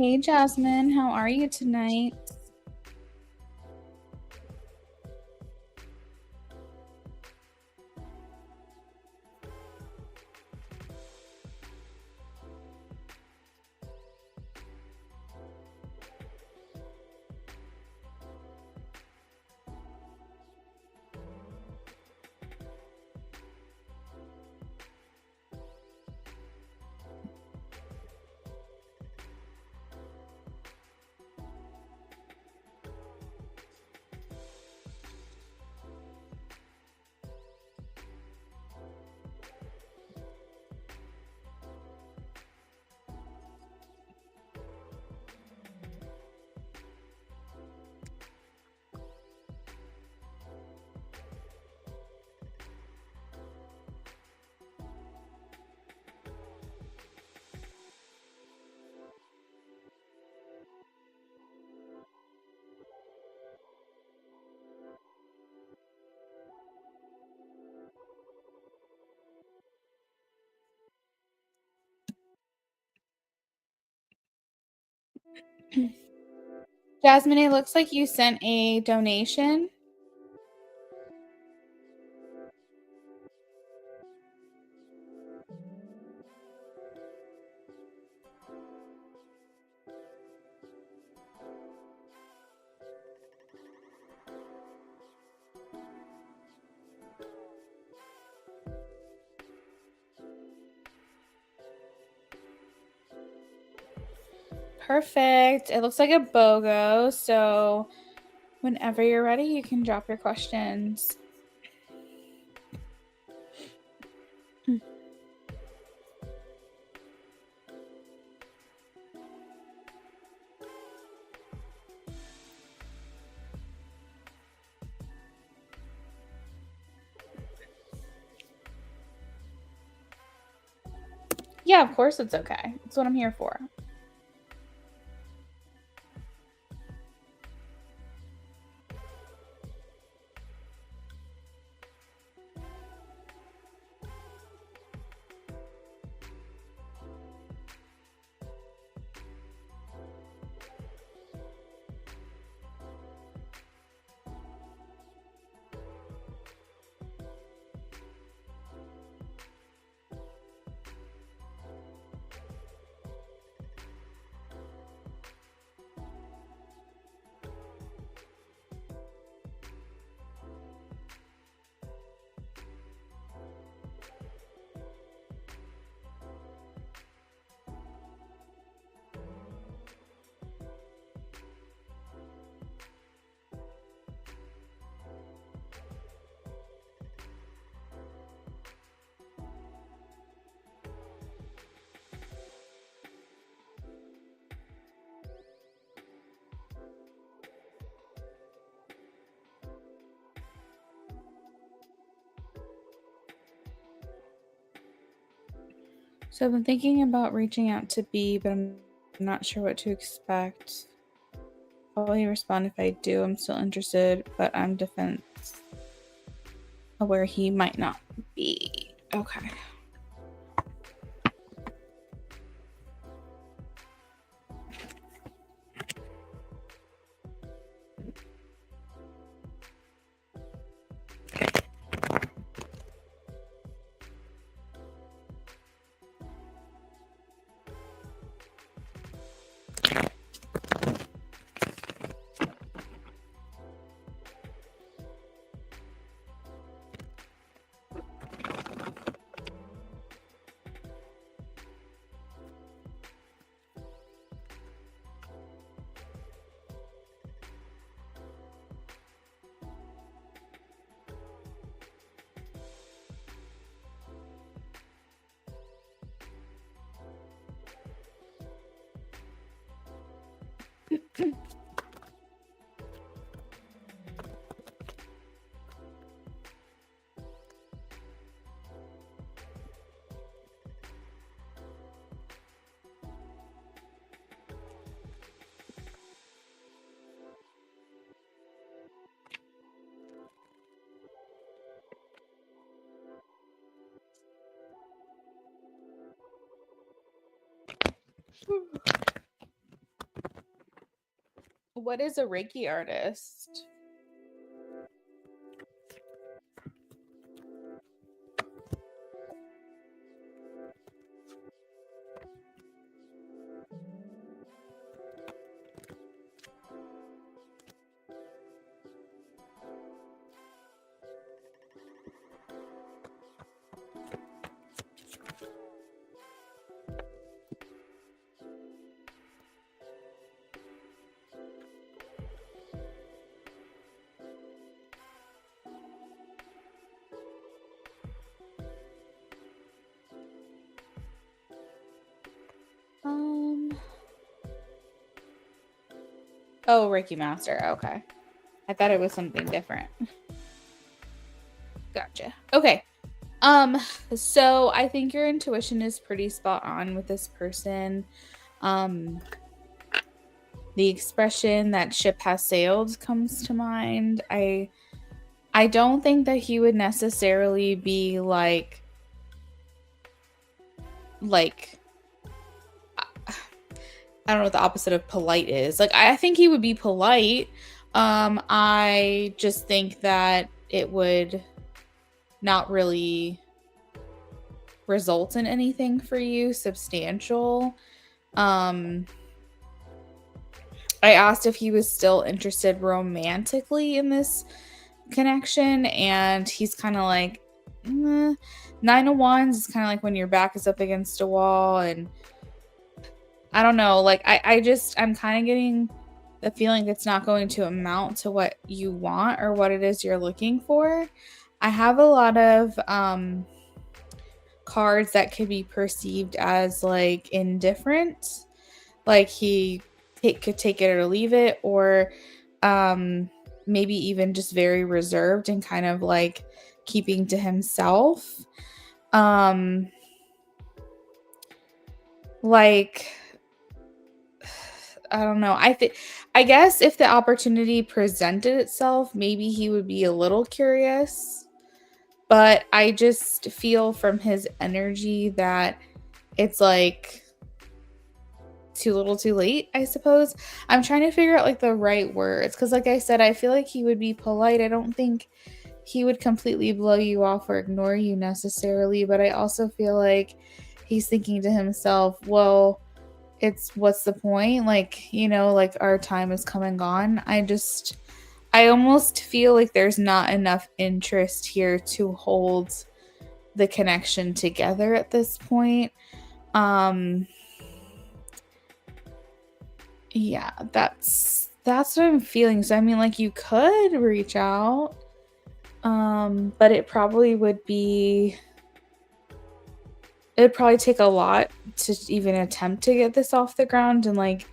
Hey Jasmine, how are you tonight? Jasmine, it looks like you sent a donation. Perfect. It looks like a BOGO, so whenever you're ready, you can drop your questions. Yeah, of course it's okay. That's what I'm here for. So I've been thinking about reaching out to B, but I'm not sure what to expect. Probably respond if I do. I'm still interested, but I'm defense aware he might not be. Okay. What is a Reiki artist? Um, oh, Reiki Master. Okay. I thought it was something different. Gotcha. Okay. Um, so I think your intuition is pretty spot on with this person. Um, the expression that ship has sailed comes to mind. I don't think that he would necessarily be like I don't know what the opposite of polite is. Like I think he would be polite. I just think that it would not really result in anything for you substantial. Um I asked if he was still interested romantically in this connection, and he's kind of like, Nine of Wands is kind of like when your back is up against a wall, and I don't know, like I'm kind of getting the feeling it's not going to amount to what you want or what it is you're looking for. I have a lot of cards that could be perceived as like indifferent, like he could take it or leave it, or maybe even just very reserved and kind of like keeping to himself. Like I don't know. I guess if the opportunity presented itself, maybe he would be a little curious, but I just feel from his energy that it's like too little too late, I suppose. I'm trying to figure out like the right words, because like I said, I feel like he would be polite. I don't think he would completely blow you off or ignore you necessarily, but I also feel like he's thinking to himself, well, it's what's the point, like, like our time is come and gone. I almost feel like there's not enough interest here to hold the connection together at this point. Yeah, that's what I'm feeling. So I mean, like, you could reach out, but it'd probably take a lot to even attempt to get this off the ground. And like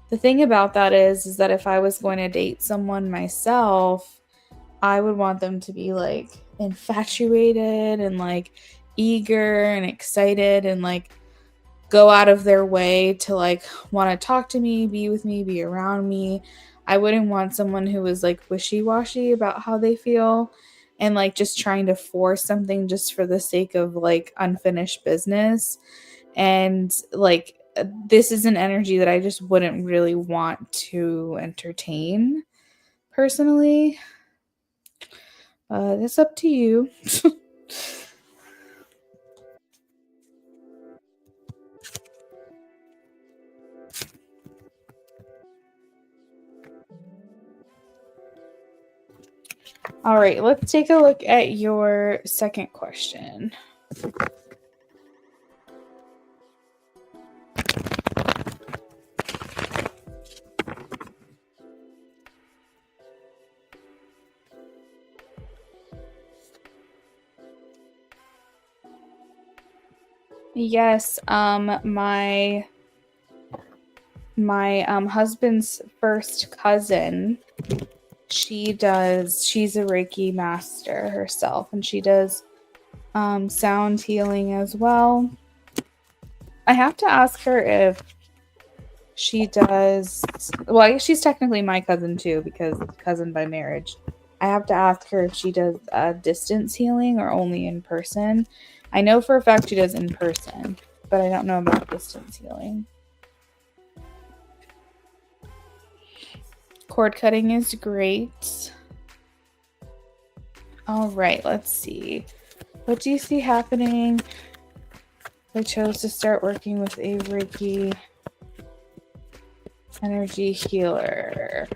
the thing about that is that if I was going to date someone myself, I would want them to be like infatuated and like eager and excited and like go out of their way to like want to talk to me, be with me, be around me. I wouldn't want someone who was like wishy-washy about how they feel and like just trying to force something just for the sake of like unfinished business. And like this is an energy that I just wouldn't really want to entertain personally. That's up to you. All right, let's take a look at your second question. Yes, my husband's first cousin, she's a Reiki master herself, and she does sound healing as well. I have to ask her if she does, well, I guess she's technically my cousin too, because cousin by marriage. I have to ask her if she does distance healing or only in person. I know for a fact she does in person, but I don't know about distance healing. Cord cutting is great. All right, let's see. What do you see happening? I chose to start working with a Reiki energy healer.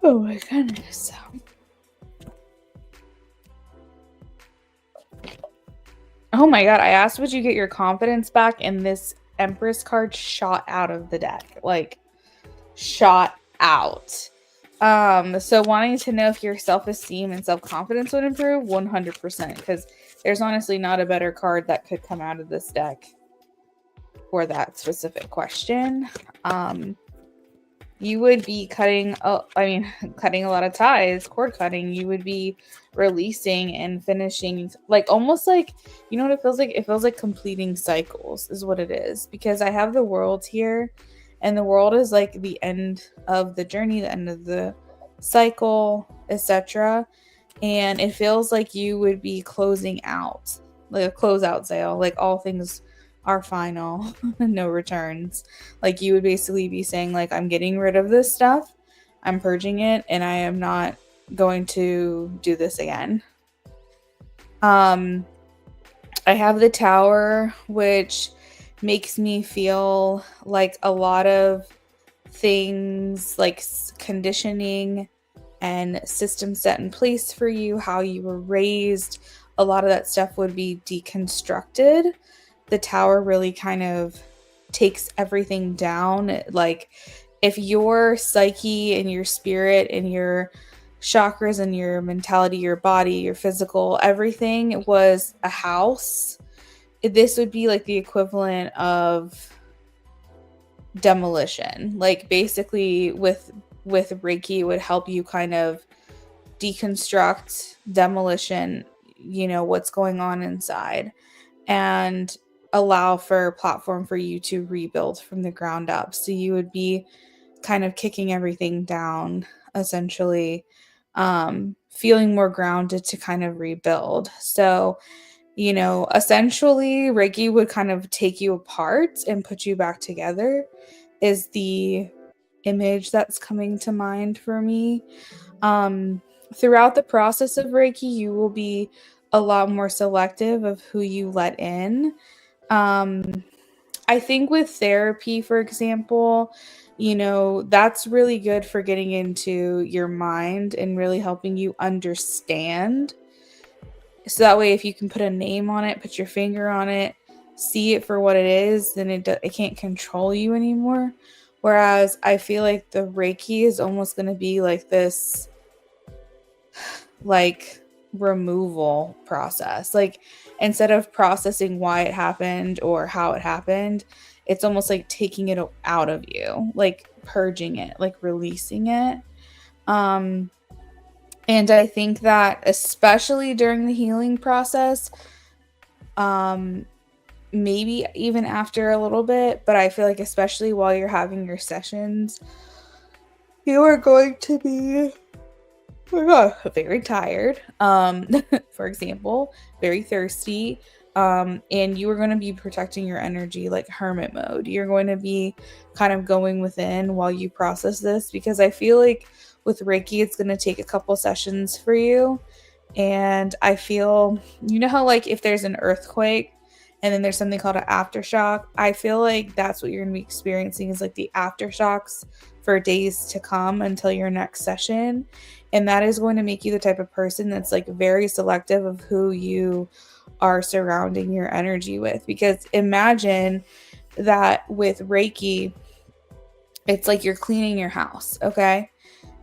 Oh my goodness. Oh my god, I asked would you get your confidence back, and this Empress card shot out of the deck. Like, shot out. So wanting to know if your self-esteem and self-confidence would improve, 100%, because there's honestly not a better card that could come out of this deck for that specific question. You would be cutting cutting a lot of ties, cord cutting. You would be releasing and finishing, like almost like, you know what it feels like? It feels like completing cycles is what it is, because I have the world here, and the world is like the end of the journey, the end of the cycle, etc. And it feels like you would be closing out, like a closeout sale, like all things are final, no returns. Like you would basically be saying, like, I'm getting rid of this stuff, I'm purging it, and I am not going to do this again. I have the Tower, which makes me feel like a lot of things, like conditioning and systems set in place for you, how you were raised, a lot of that stuff would be deconstructed. The Tower really kind of takes everything down. Like, if your psyche and your spirit and your chakras and your mentality, your body, your physical, everything was a house, this would be like the equivalent of demolition. Like, basically with Reiki, it would help you kind of deconstruct, demolition, you know, what's going on inside, and allow for a platform for you to rebuild from the ground up. So you would be kind of kicking everything down, essentially, feeling more grounded to kind of rebuild. So, you know, essentially Reiki would kind of take you apart and put you back together, is the image that's coming to mind for me. Throughout the process of Reiki, you will be a lot more selective of who you let in. I think with therapy, for example, you know, that's really good for getting into your mind and really helping you understand. So that way, if you can put a name on it, put your finger on it, see it for what it is, then it can't control you anymore. Whereas I feel like the Reiki is almost going to be like this, like, removal process. Like, instead of processing why it happened or how it happened, it's almost like taking it out of you, like purging it, like releasing it. um and I think that especially during the healing process, um maybe even after a little bit, but I feel like especially while you're having your sessions, you are going to be, oh my god, very tired, for example, very thirsty, and you are going to be protecting your energy, like hermit mode. You're going to be kind of going within while you process this, because I feel like with Reiki, it's going to take a couple sessions for you. And I feel, you know how, like, if there's an earthquake and then there's something called an aftershock, I feel like that's what you're going to be experiencing, is like the aftershocks for days to come until your next session. And that is going to make you the type of person that's like very selective of who you are surrounding your energy with. Because imagine that with Reiki, it's like you're cleaning your house, okay?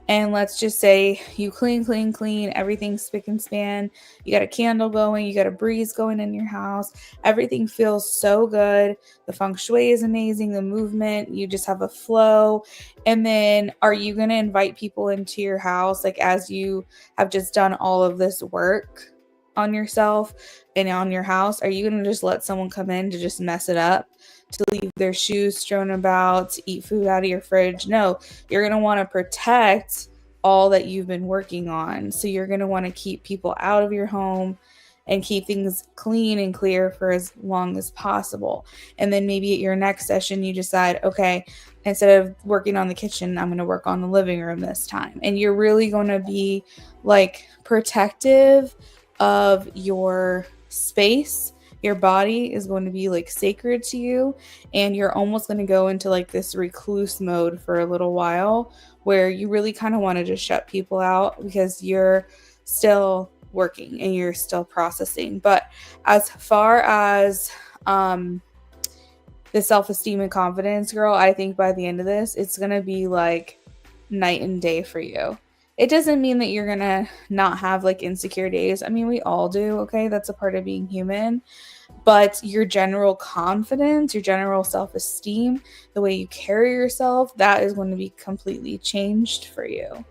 And let's just say you clean, everything's spick and span. You got a candle going, you got a breeze going in your house. Everything feels so good. The feng shui is amazing, the movement, you just have a flow. And then are you going to invite people into your house, like, as you have just done all of this work on yourself and on your house? Are you going to just let someone come in to just mess it up, to leave their shoes strewn about, to eat food out of your fridge. No, you're going to want to protect all that you've been working on. So you're going to want to keep people out of your home and keep things clean and clear for as long as possible. And then maybe at your next session, you decide, okay, instead of working on the kitchen, I'm going to work on the living room this time. And you're really going to be like protective of your space. Your body is going to be like sacred to you, and you're almost going to go into like this recluse mode for a little while where you really kind of want to just shut people out because you're still working and you're still processing. But as far as the self-esteem and confidence, girl, I think by the end of this, it's going to be like night and day for you. It doesn't mean that you're going to not have like insecure days. I mean, we all do, okay? That's a part of being human. But your general confidence, your general self-esteem, the way you carry yourself, that is going to be completely changed for you.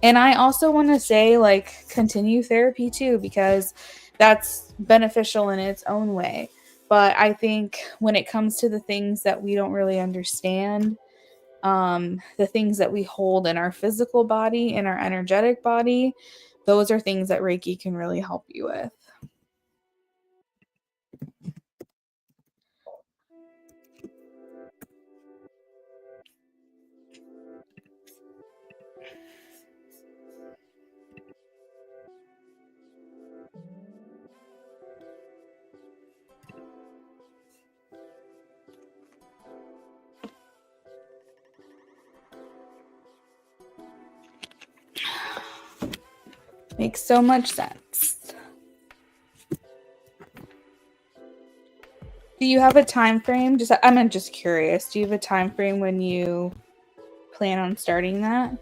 And I also want to say, like, continue therapy too, because that's beneficial in its own way. But I think when it comes to the things that we don't really understand, the things that we hold in our physical body, in our energetic body, those are things that Reiki can really help you with. Makes so much sense. Do you have a time frame? I'm just curious. Do you have a time frame when you plan on starting that?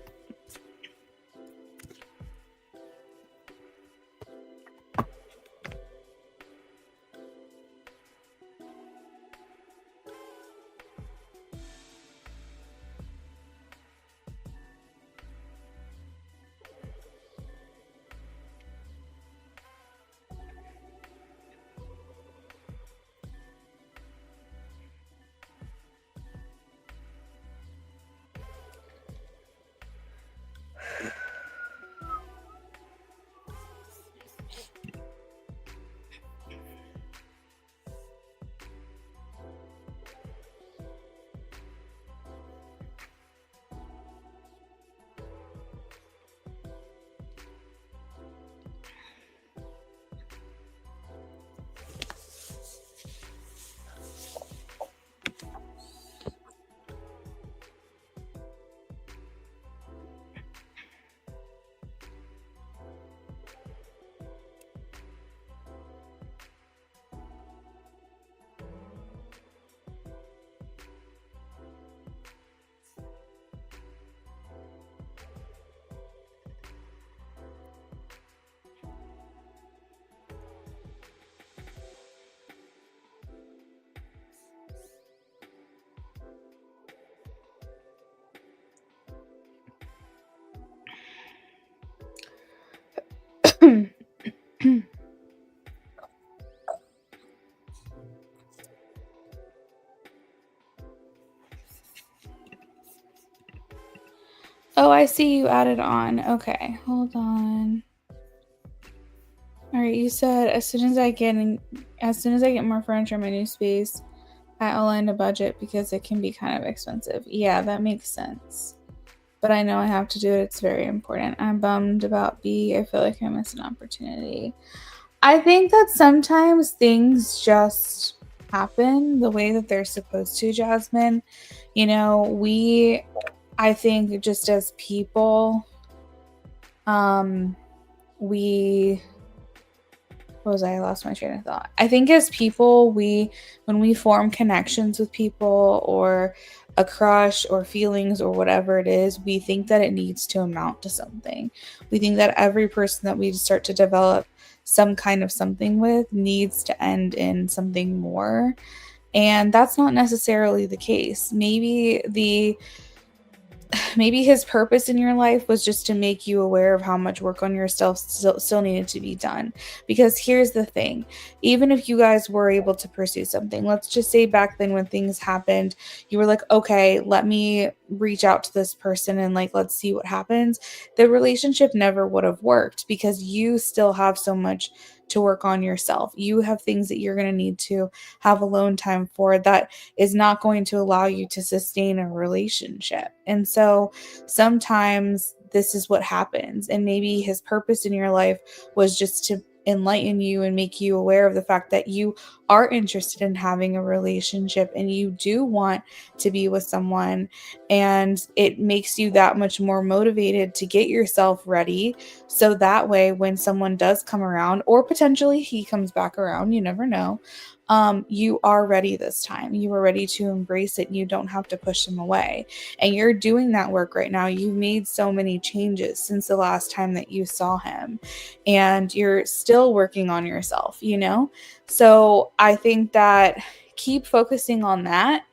Oh, I see you added on. Okay, hold on. All right, you said as soon as I get more furniture in my new space, I outlined a budget because it can be kind of expensive. Yeah, that makes sense. But I know I have to do it. It's very important. I'm bummed about B. I feel like I missed an opportunity. I think that sometimes things just happen the way that they're supposed to, Jasmine. You know, I think just as people, we I lost my train of thought. I think as people, when we form connections with people or a crush or feelings or whatever it is, we think that it needs to amount to something. We think that every person that we start to develop some kind of something with needs to end in something more. And that's not necessarily the case. Maybe maybe his purpose in your life was just to make you aware of how much work on yourself still needed to be done. Because here's the thing, even if you guys were able to pursue something, let's just say back then when things happened, you were like, okay, let me reach out to this person and like, let's see what happens. The relationship never would have worked because you still have so much to work on yourself. You have things that you're going to need to have alone time for that is not going to allow you to sustain a relationship. And so sometimes this is what happens. And maybe his purpose in your life was just to enlighten you and make you aware of the fact that you are interested in having a relationship and you do want to be with someone, and it makes you that much more motivated to get yourself ready so that way when someone does come around, or potentially he comes back around, you never know, you are ready this time. You are ready to embrace it and you don't have to push them away. And you're doing that work right now. You've made so many changes since the last time that you saw him, and you're still working on yourself, you know? So I think that keep focusing on that.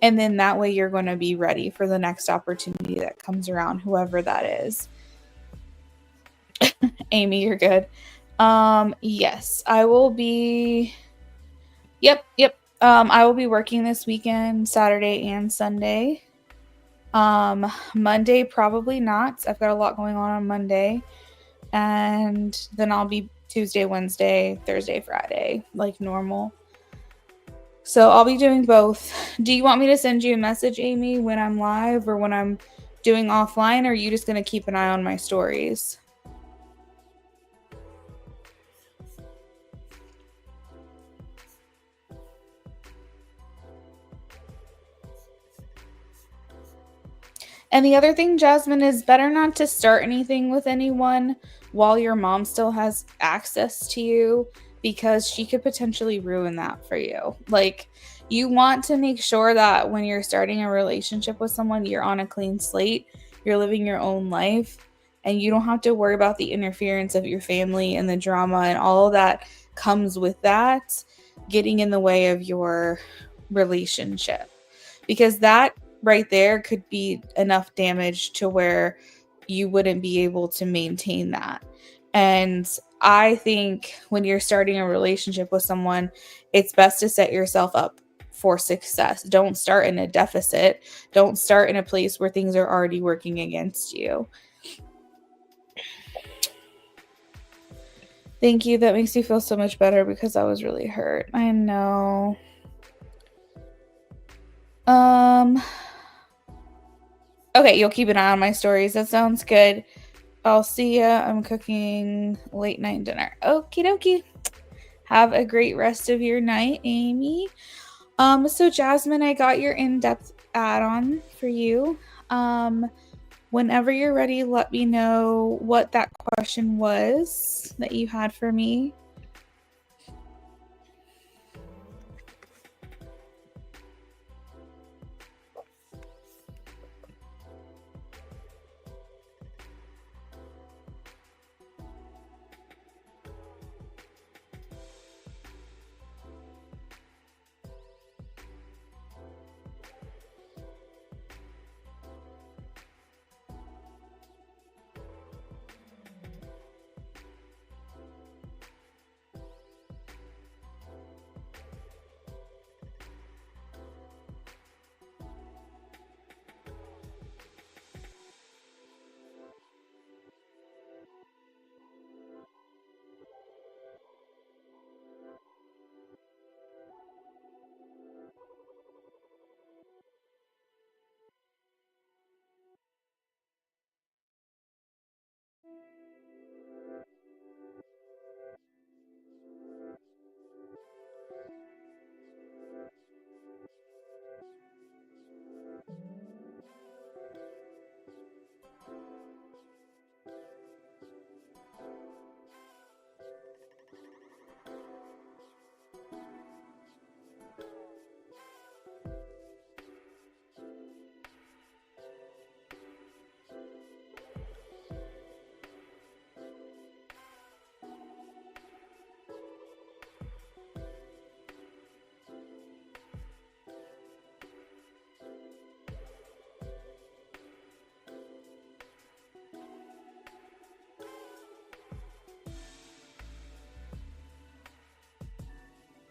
And then that way you're going to be ready for the next opportunity that comes around, whoever that is. Amy, you're good. Yes, I will be. Yep. I will be working this weekend, Saturday and Sunday. Monday, probably not. I've got a lot going on Monday. And then I'll be Tuesday, Wednesday, Thursday, Friday, like normal. So I'll be doing both. Do you want me to send you a message, Amy, when I'm live or when I'm doing offline, or are you just going to keep an eye on my stories? And the other thing, Jasmine, is better not to start anything with anyone while your mom still has access to you, because she could potentially ruin that for you. Like, you want to make sure that when you're starting a relationship with someone, you're on a clean slate, you're living your own life, and you don't have to worry about the interference of your family and the drama and all of that comes with that getting in the way of your relationship. Because that right there could be enough damage to where you wouldn't be able to maintain that. And I think when you're starting a relationship with someone, it's best to set yourself up for success. Don't start in a deficit. Don't start in a place where things are already working against you. Thank you. That makes me feel so much better because I was really hurt. I know. Okay, you'll keep an eye on my stories. That sounds good. I'll see ya. I'm cooking late night dinner. Okie dokie. Have a great rest of your night, Amy. So Jasmine, I got your in-depth add-on for you. Whenever you're ready, let me know what that question was that you had for me.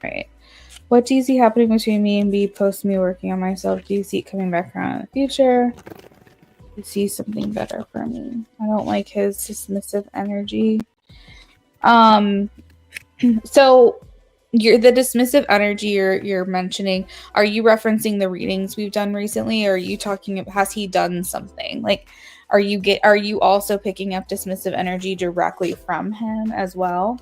right. What do you see happening between me and B post me working on myself? Do you see it coming back around in the future? Do you see something better for me? I don't like his dismissive energy. So the dismissive energy you're mentioning, are you referencing the readings we've done recently, or are you talking, has he done something? Like, are you also picking up dismissive energy directly from him as well?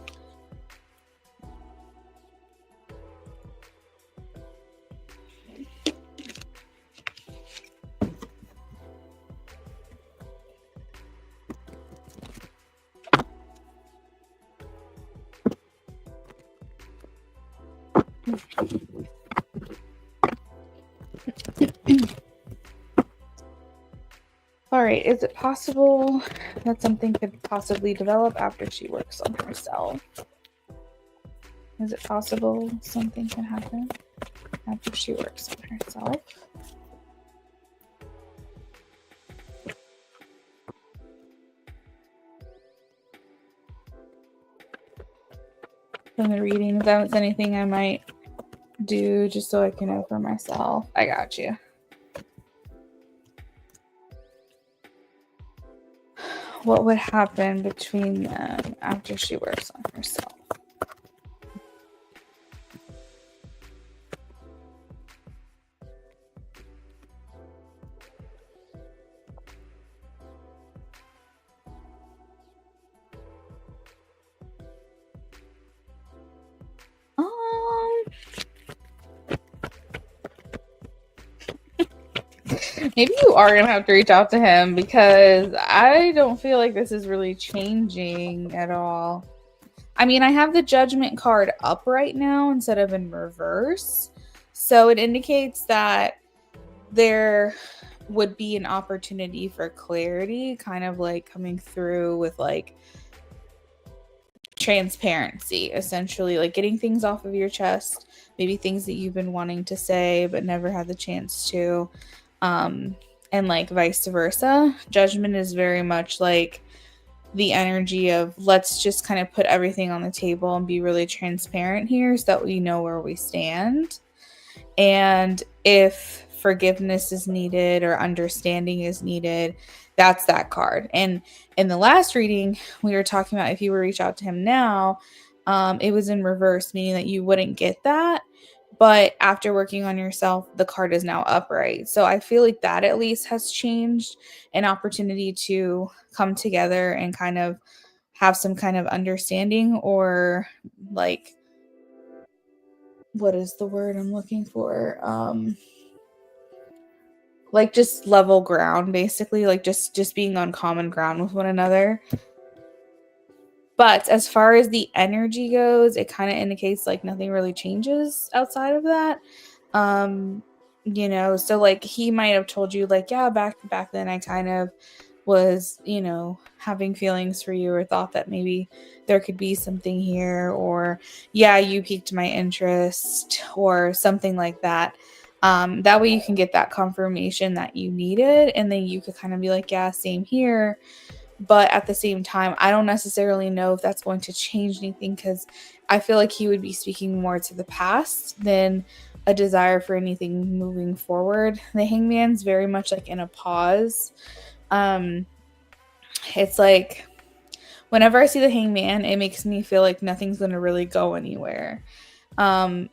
All right, is it possible that something could possibly develop after she works on herself? Is it possible something can happen after she works on herself? From the reading, if that was anything I might do just so I can know for myself. I got you. What would happen between them after she works on herself? Maybe you are gonna have to reach out to him, because I don't feel like this is really changing at all. I mean, I have the judgment card up right now instead of in reverse. So it indicates that there would be an opportunity for clarity, kind of like coming through with like transparency, essentially, like getting things off of your chest, maybe things that you've been wanting to say but never had the chance to. And like vice versa. Judgment is very much like the energy of, let's just kind of put everything on the table and be really transparent here so that we know where we stand. And if forgiveness is needed or understanding is needed, that's that card. And in the last reading, we were talking about if you were to reach out to him now, it was in reverse, meaning that you wouldn't get that. But after working on yourself, the card is now upright. So I feel like that at least has changed, an opportunity to come together and kind of have some kind of understanding, or like, what is the word I'm looking for? Like just level ground, basically, like just being on common ground with one another. But as far as the energy goes, it kind of indicates like nothing really changes outside of that. Um, so like he might have told you like, yeah, back then I kind of was, having feelings for you, or thought that maybe there could be something here, or yeah, you piqued my interest, or something like that. That way you can get that confirmation that you needed, and then you could kind of be like, yeah, same here. But at the same time, I don't necessarily know if that's going to change anything, because I feel like he would be speaking more to the past than a desire for anything moving forward. The Hangman's very much like in a pause. It's like whenever I see the Hangman, it makes me feel like nothing's going to really go anywhere. The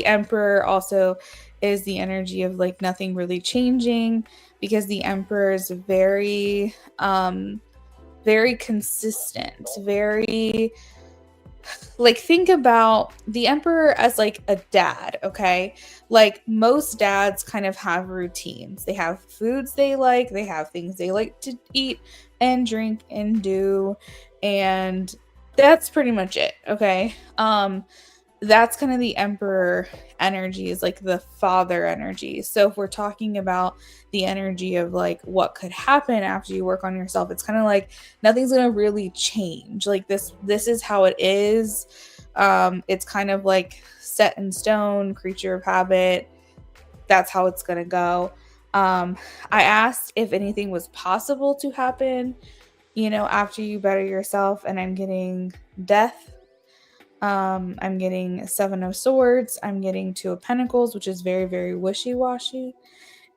Emperor also is the energy of like nothing really changing, because the Emperor is very very consistent, very, like, think about the Emperor as like a dad, okay? Like most dads kind of have routines. They have foods they like, they have things they like to eat and drink and do, and that's pretty much it, okay? That's kind of the Emperor energy, is like the father energy. So if we're talking about the energy of like what could happen after you work on yourself, it's kind of like nothing's going to really change. Like this is how it is. It's kind of like set in stone, creature of habit. That's how it's going to go. I asked if anything was possible to happen, after you better yourself, and I'm getting death. I'm getting Seven of Swords. I'm getting Two of Pentacles, which is very, very wishy-washy,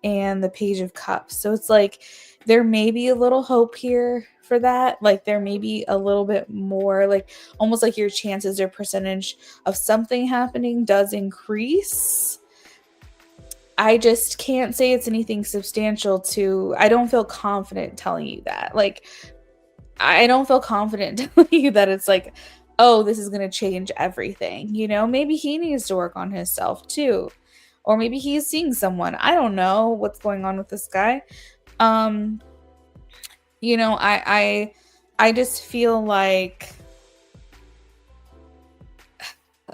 and the Page of Cups. So it's like there may be a little hope here for that. Like there may be a little bit more, like almost like your chances or percentage of something happening does increase. I just can't say it's anything substantial I don't feel confident telling you that. Like, I don't feel confident telling you that it's like, oh, this is going to change everything. Maybe he needs to work on himself too. Or maybe he's seeing someone. I don't know what's going on with this guy. Um, I just feel like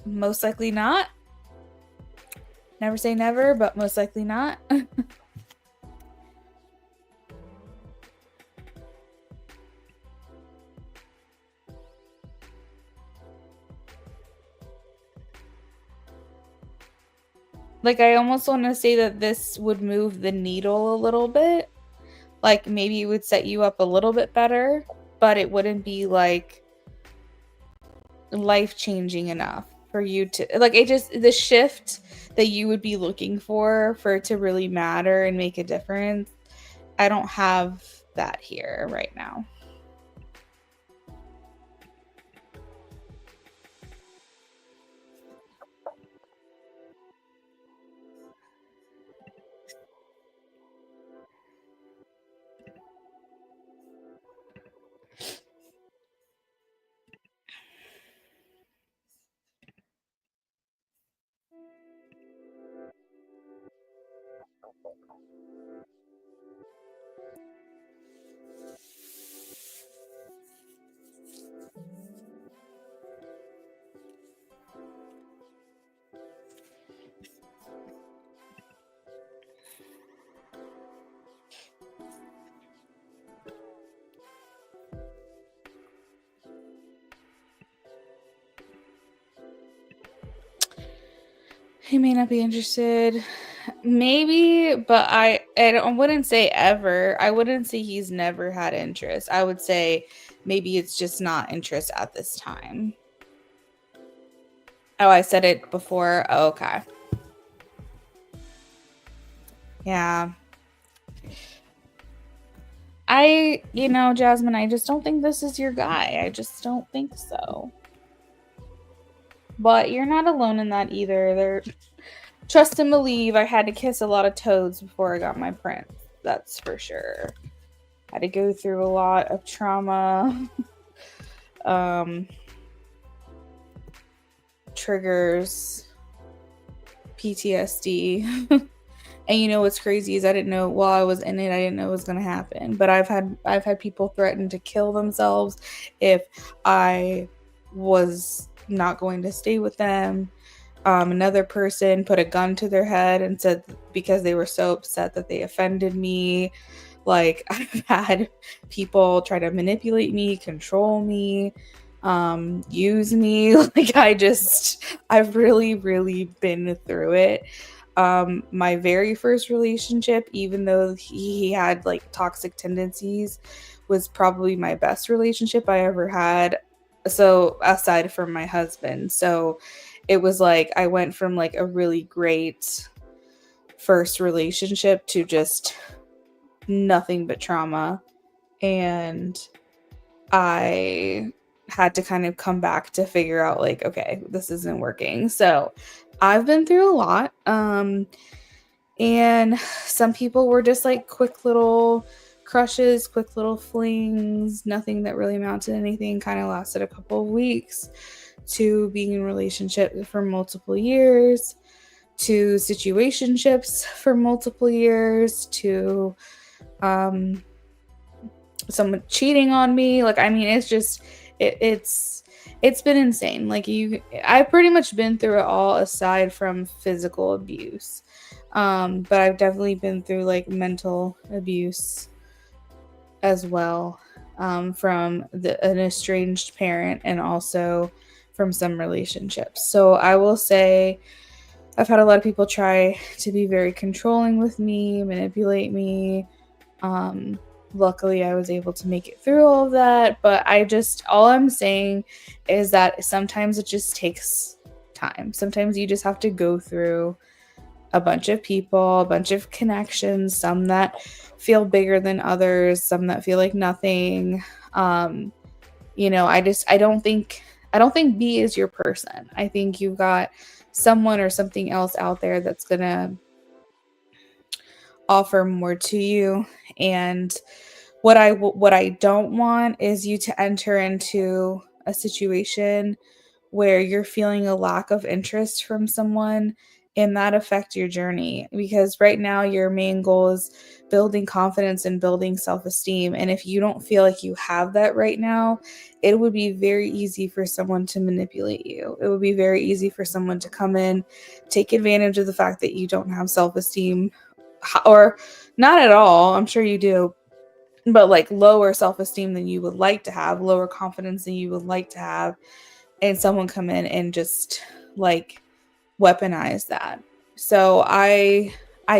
most likely not. Never say never, but most likely not. Like, I almost want to say that this would move the needle a little bit. Like, maybe it would set you up a little bit better, but it wouldn't be, like, life-changing enough for you to... Like, the shift that you would be looking for it to really matter and make a difference, I don't have that here right now. He may not be interested. Maybe, but I wouldn't say ever. I wouldn't say he's never had interest. I would say maybe it's just not interest at this time. Oh, I said it before. Oh, okay. Yeah. Jasmine, I just don't think this is your guy. I just don't think so. But you're not alone in that either. Trust and believe, I had to kiss a lot of toads before I got my prince. That's for sure. I had to go through a lot of trauma. Triggers. PTSD. And what's crazy is I didn't know while I was in it, I didn't know it was gonna happen. But I've had people threaten to kill themselves if I was not going to stay with them. Another person put a gun to their head and said because they were so upset that they offended me. Like, I've had people try to manipulate me, control me, use me. Like, I've really, really been through it. My very first relationship, even though he had like toxic tendencies, was probably my best relationship I ever had. So aside from my husband, so it was like I went from like a really great first relationship to just nothing but trauma, and I had to kind of come back to figure out like, okay, this isn't working. So I've been through a lot. And some people were just like quick little crushes, quick little flings, nothing that really amounted to anything, kind of lasted a couple of weeks, to being in relationships for multiple years, to situationships for multiple years, to someone cheating on me. Like, I mean, it's just it's been insane. Like, I've pretty much been through it all aside from physical abuse. But I've definitely been through like mental abuse as well, from an estranged parent and also from some relationships. So I will say I've had a lot of people try to be very controlling with me, manipulate me, luckily I was able to make it through all of that. But all I'm saying is that sometimes it just takes time. Sometimes you just have to go through a bunch of people, a bunch of connections, some that feel bigger than others, some that feel like nothing. Um, I don't think B is your person. I think you've got someone or something else out there that's gonna offer more to you. And what I don't want is you to enter into a situation where you're feeling a lack of interest from someone and that affect your journey, because right now your main goal is building confidence and building self-esteem, and if you don't feel like you have that right now, it would be very easy for someone to manipulate you. It would be very easy for someone to come in, take advantage of the fact that you don't have self-esteem, or not at all, I'm sure you do, but like lower self-esteem than you would like to have, lower confidence than you would like to have, and someone come in and just like weaponize that. So I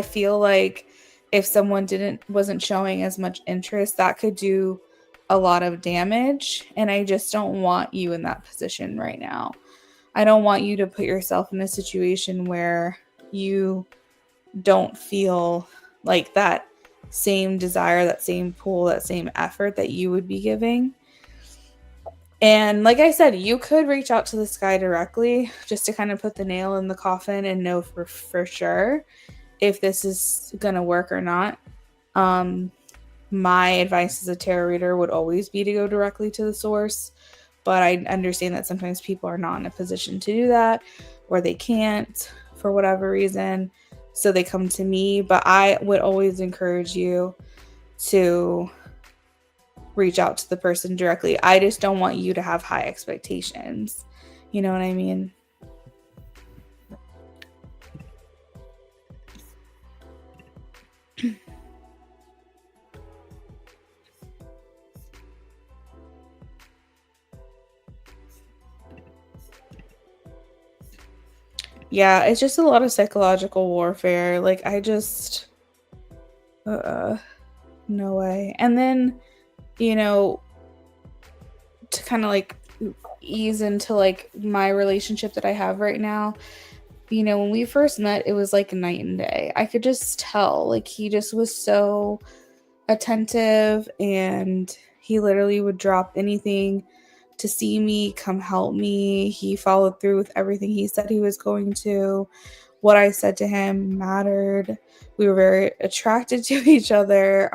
feel like if someone wasn't showing as much interest, that could do a lot of damage, and I just don't want you in that position right now. I don't want you to put yourself in a situation where you don't feel like that same desire, that same pull, that same effort that you would be giving. And like I said, you could reach out to this guy directly just to kind of put the nail in the coffin and know for sure if this is going to work or not. Um, my advice as a tarot reader would always be to go directly to the source, but I understand that sometimes people are not in a position to do that, or they can't for whatever reason, so they come to me. But I would always encourage you to reach out to the person directly. I just don't want you to have high expectations. You know what I mean? Yeah, it's just a lot of psychological warfare. Like I just no way. And then, you know, to kind of like ease into like my relationship that I have right now, when we first met, it was like night and day. I could just tell, like, he just was so attentive, and he literally would drop anything to see me, come help me. He followed through with everything he said he was going to. What I said to him mattered. We were very attracted to each other.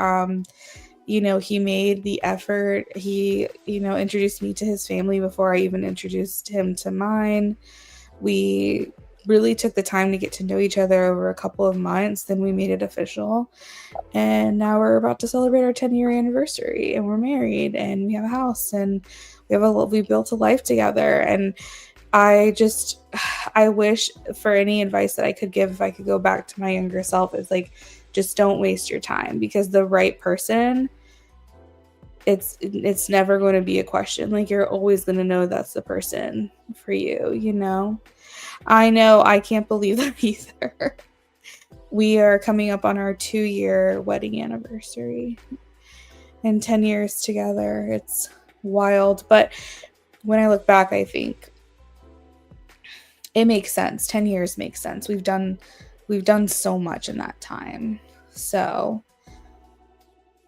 He made the effort. He, introduced me to his family before I even introduced him to mine. We really took the time to get to know each other over a couple of months. Then we made it official. And now we're about to celebrate our 10-year anniversary, and we're married, and we have a house, and we built a life together. And I wish for any advice that I could give, if I could go back to my younger self, is like, just don't waste your time, because the right person, it's never going to be a question. Like, you're always going to know that's the person for you. I know, I can't believe that either. We are coming up on our 2-year wedding anniversary and 10 years together. It's wild. But when I look back, I think it makes sense. 10 years makes sense. We've done so much in that time. So,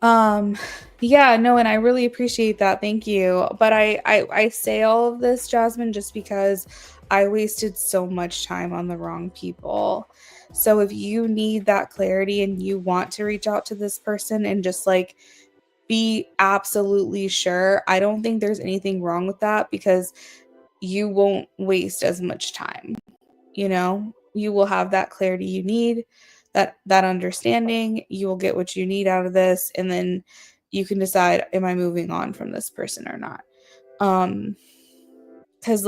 yeah, no, and I really appreciate that. Thank you. But I say all of this, Jasmine, just because I wasted so much time on the wrong people. So if you need that clarity and you want to reach out to this person and just like be absolutely sure, I don't think there's anything wrong with that, because you won't waste as much time. You will have that clarity you need, that understanding. You will get what you need out of this, and then you can decide, am I moving on from this person or not? Because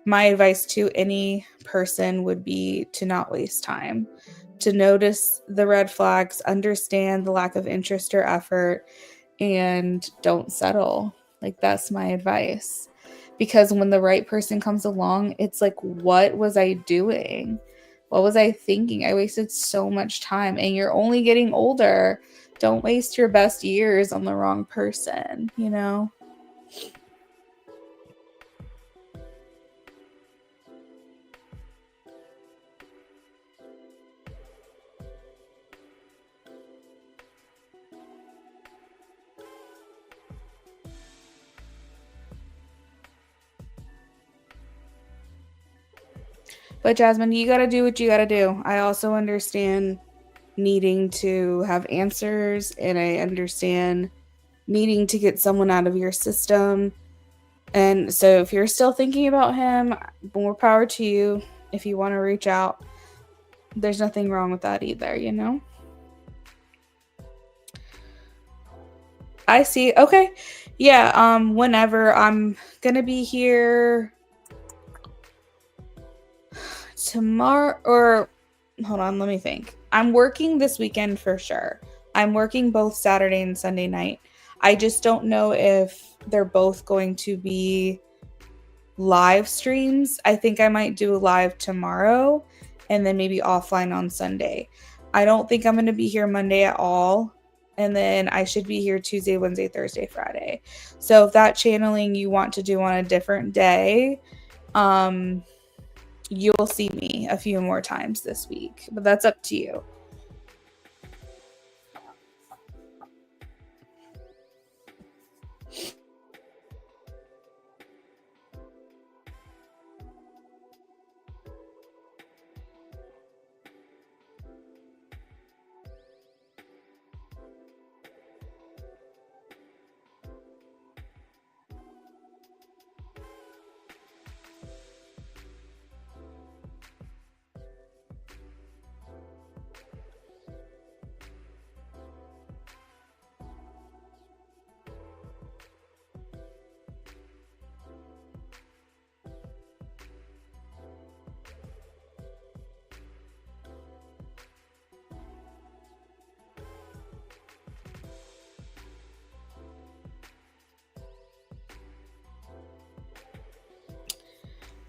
my advice to any person would be to not waste time, to notice the red flags, understand the lack of interest or effort, and don't settle. Like, that's my advice. Because when the right person comes along, it's like, what was I doing? What was I thinking? I wasted so much time, and you're only getting older. Don't waste your best years on the wrong person, you know? But Jasmine, you gotta do what you gotta do. I also understand needing to have answers, and I understand needing to get someone out of your system. And so if you're still thinking about him, more power to you. If you want to reach out, there's nothing wrong with that either, you know? I see. Okay. Yeah, whenever I'm gonna be here tomorrow, or hold on, let me think. I'm working this weekend for sure. I'm working both Saturday and Sunday night. I just don't know if they're both going to be live streams. I think I might do a live tomorrow and then maybe offline on Sunday. I don't think I'm going to be here Monday at all. And then I should be here Tuesday, Wednesday, Thursday, Friday. So if that channeling you want to do on a different day, you'll see me a few more times this week, but that's up to you.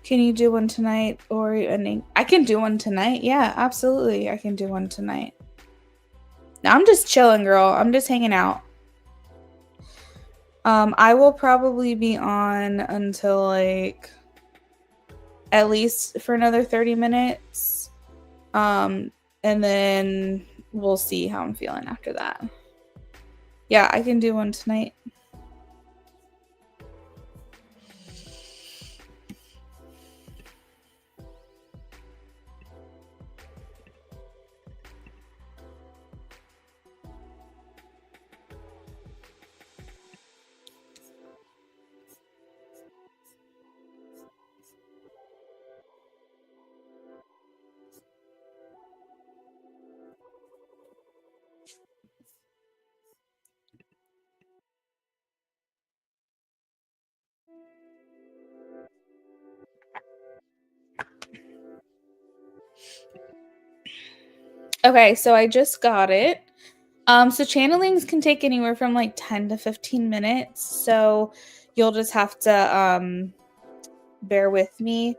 Can you do one tonight or ending? I can do one tonight. Yeah, absolutely. I can do one tonight. Now I'm just chilling, girl. I'm just hanging out. I will probably be on until like at least for another 30 minutes. And then we'll see how I'm feeling after that. Yeah, I can do one tonight. Okay, so I just got it. So channelings can take anywhere from like 10 to 15 minutes. So you'll just have to bear with me.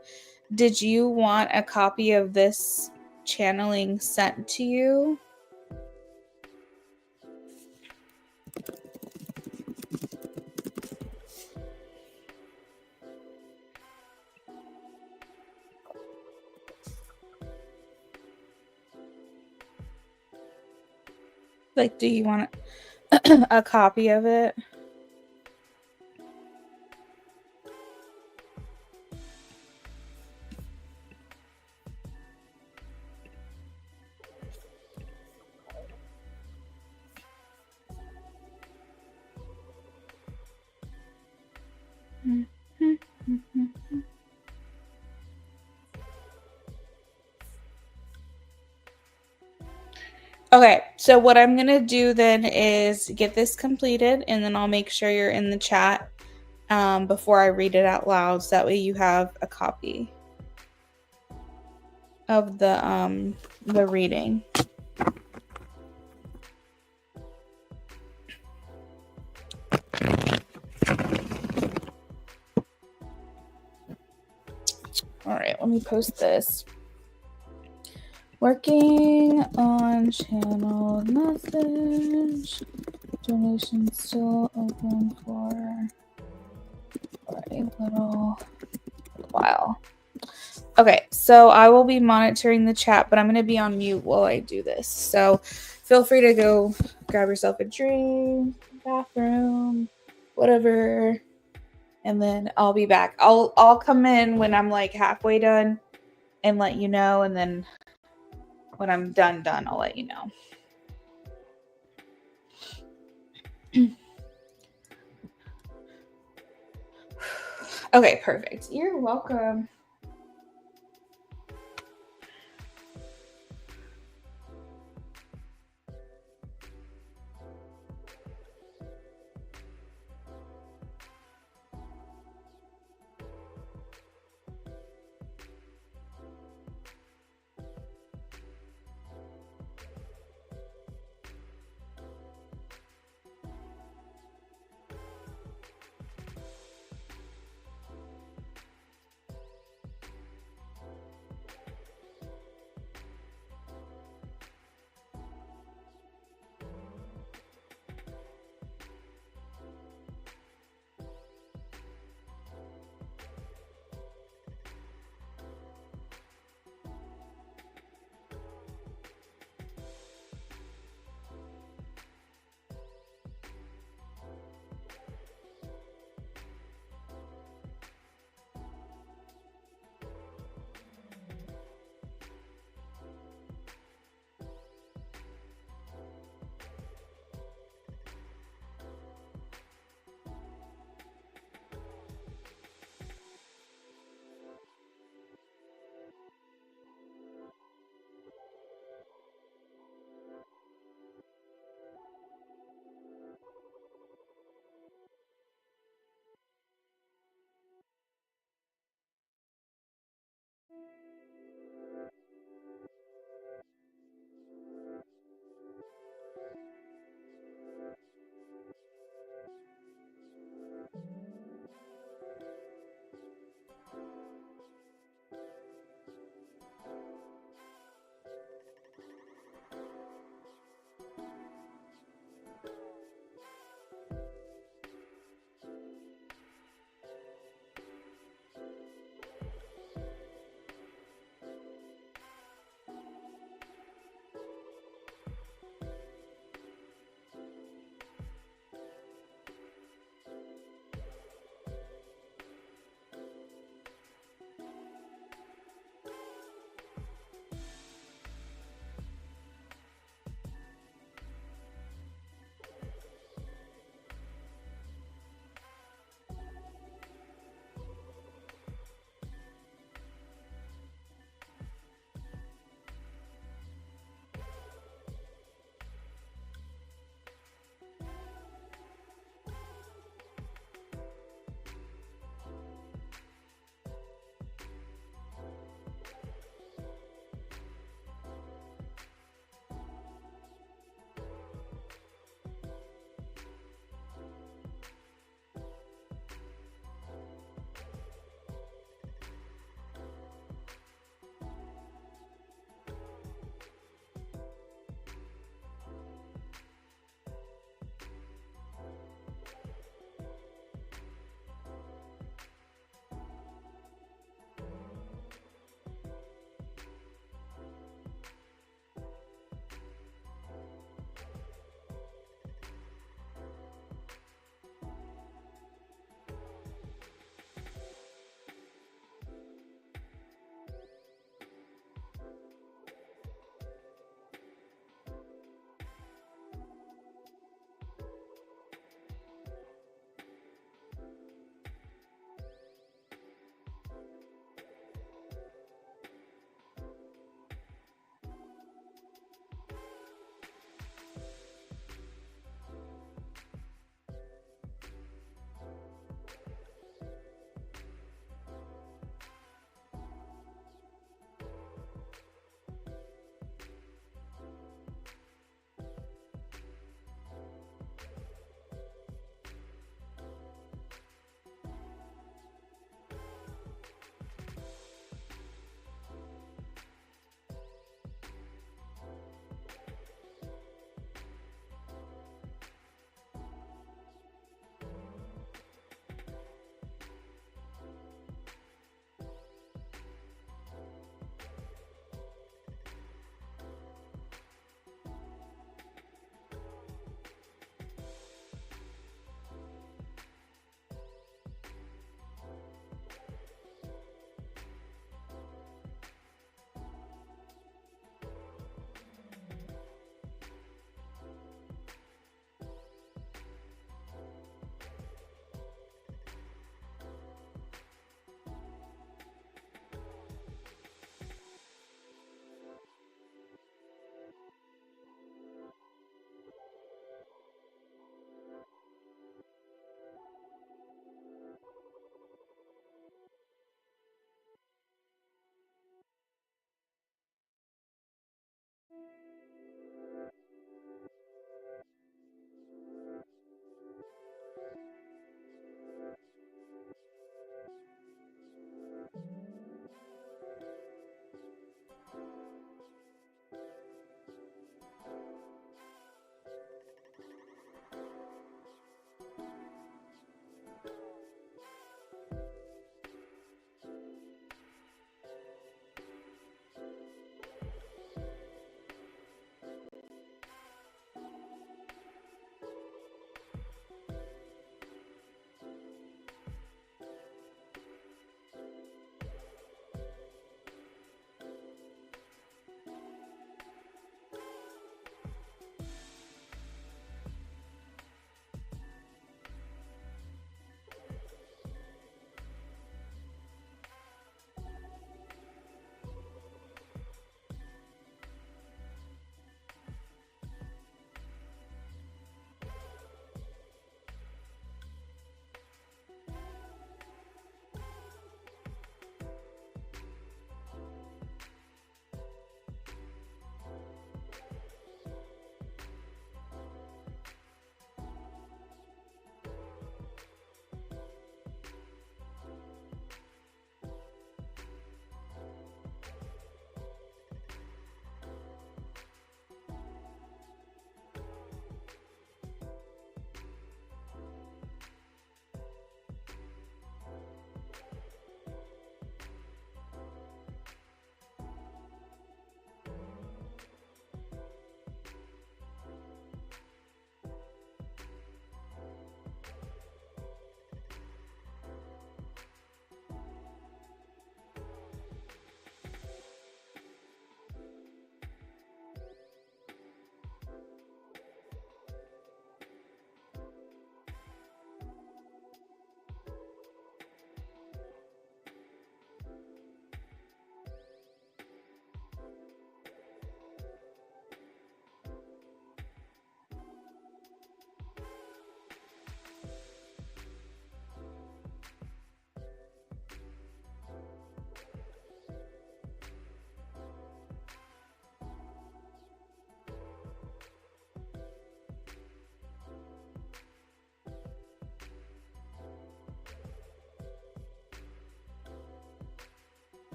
Did you want a copy of this channeling sent to you? Like, do you want a copy of it? Okay, so what I'm going to do then is get this completed, and then I'll make sure you're in the chat before I read it out loud, so that way you have a copy of the reading. All right, let me post this. Working on channeled message. Donations still open for a little while. Okay, so I will be monitoring the chat, but I'm going to be on mute while I do this. So feel free to go grab yourself a drink, bathroom, whatever, and then I'll be back. I'll come in when I'm like halfway done and let you know, and then when I'm done, I'll let you know. Okay, perfect. You're welcome.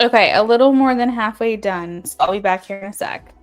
Okay, a little more than halfway done. So I'll be back here in a sec.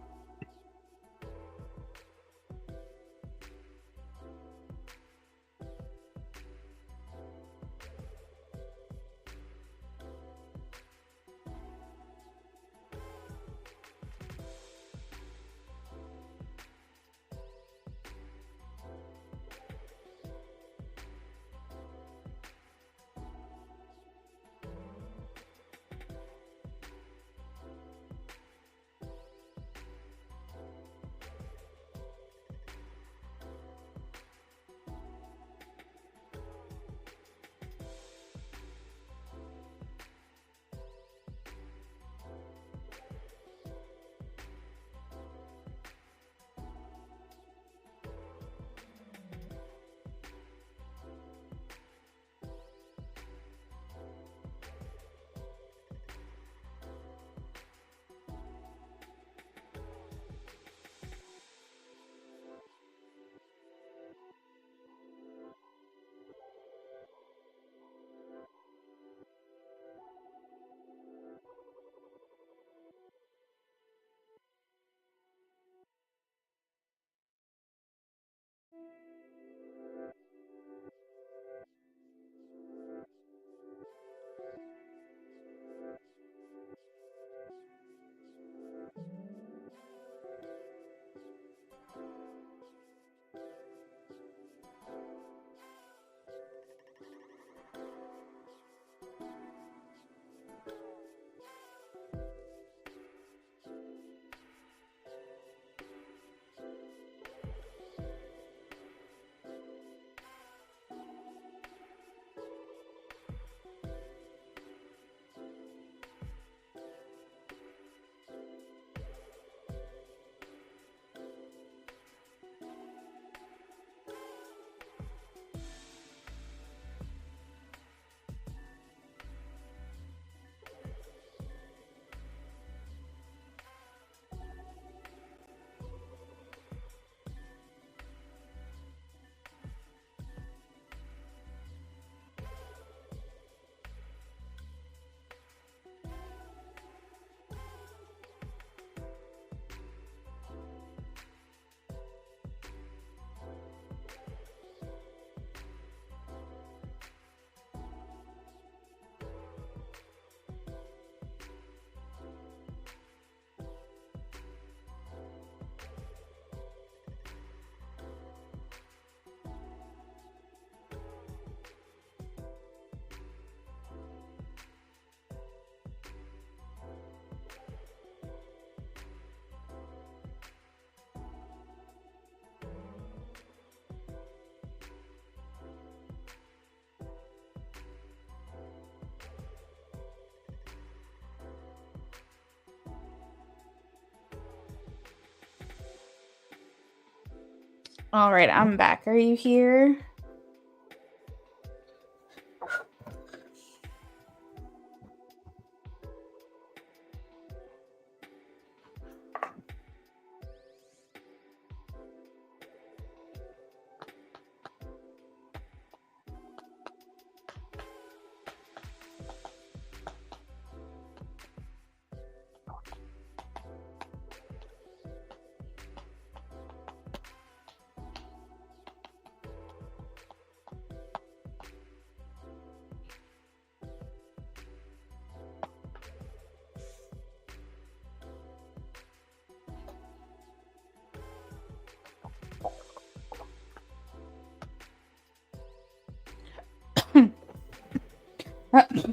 All right, I'm back. Are you here?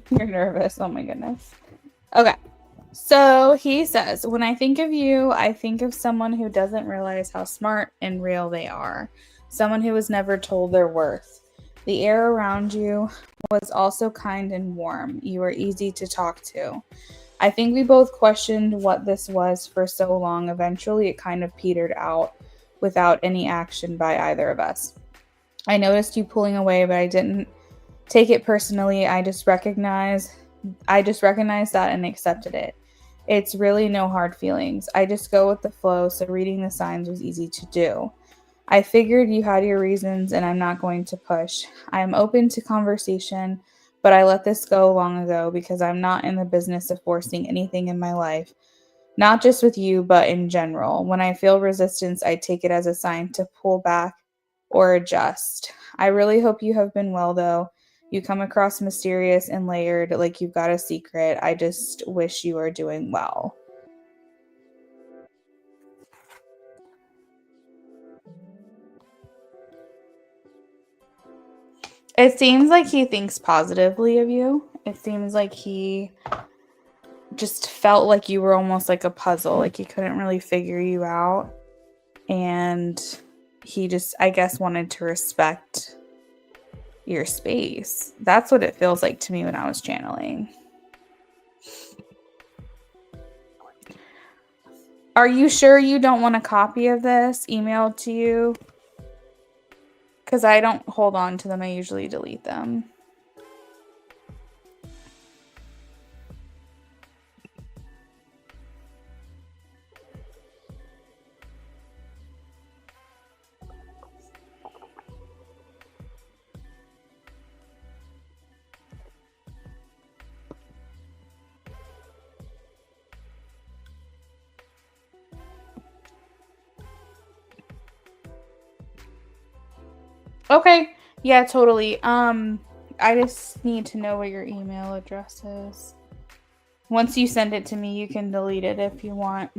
You're nervous. Oh my goodness. Okay. So he says, when I think of you, I think of someone who doesn't realize how smart and real they are, someone who was never told their worth. The air around you was also kind and warm. You were easy to talk to. I think we both questioned what this was for so long. Eventually, it kind of petered out without any action by either of us. I noticed you pulling away, but I didn't take it personally. I just recognized that and accepted it. It's really no hard feelings. I just go with the flow, so reading the signs was easy to do. I figured you had your reasons and I'm not going to push. I am open to conversation, but I let this go long ago because I'm not in the business of forcing anything in my life, not just with you, but in general. When I feel resistance, I take it as a sign to pull back or adjust. I really hope you have been well, though. You come across mysterious and layered, like you've got a secret. I just wish you are doing well. It seems like he thinks positively of you. It seems like he just felt like you were almost like a puzzle, like he couldn't really figure you out. And he just, I guess, wanted to respect your space. That's what it feels like to me when I was channeling. Are you sure you don't want a copy of this emailed to you? Because I don't hold on to them. I usually delete them. Okay. Yeah, totally. I just need to know what your email address is. Once you send it to me, you can delete it if you want.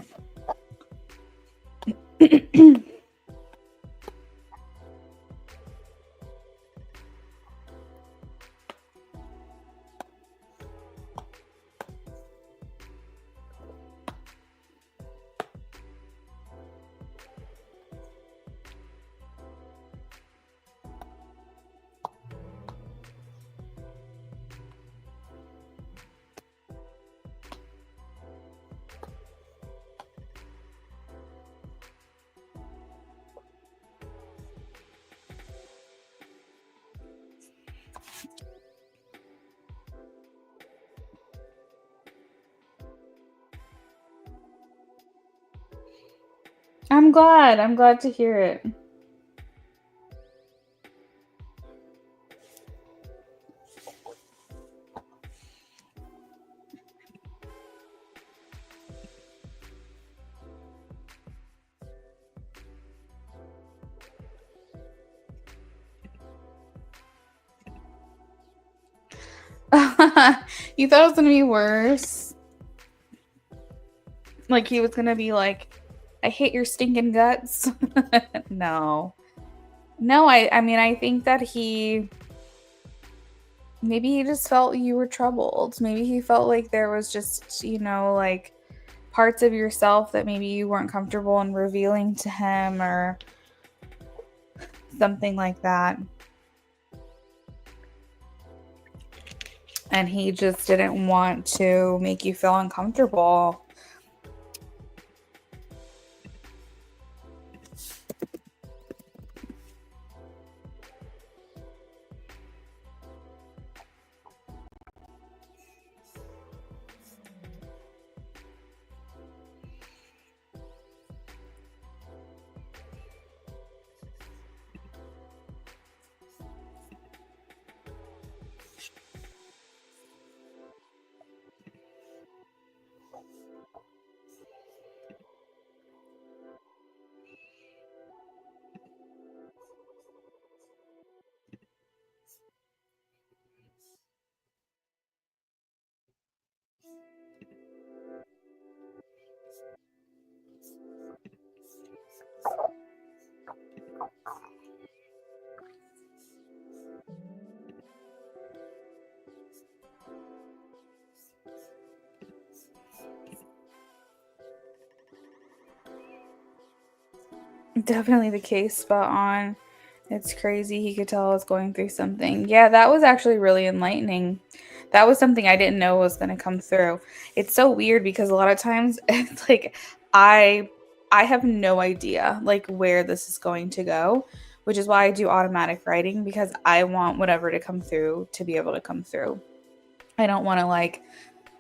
I'm glad. I'm glad to hear it. You thought it was gonna be worse. Like he was gonna be like, I hate your stinking guts. No. No, I mean I think that maybe he just felt you were troubled. Maybe he felt like there was just, like parts of yourself that maybe you weren't comfortable in revealing to him or something like that. And he just didn't want to make you feel uncomfortable. Definitely the case, spot on. It's crazy. He could tell I was going through something. Yeah, that was actually really enlightening. That was something I didn't know was going to come through. It's so weird because a lot of times it's like I I have no idea like where this is going to go, which is why I do automatic writing because I want whatever to come through to be able to come through. I don't want to like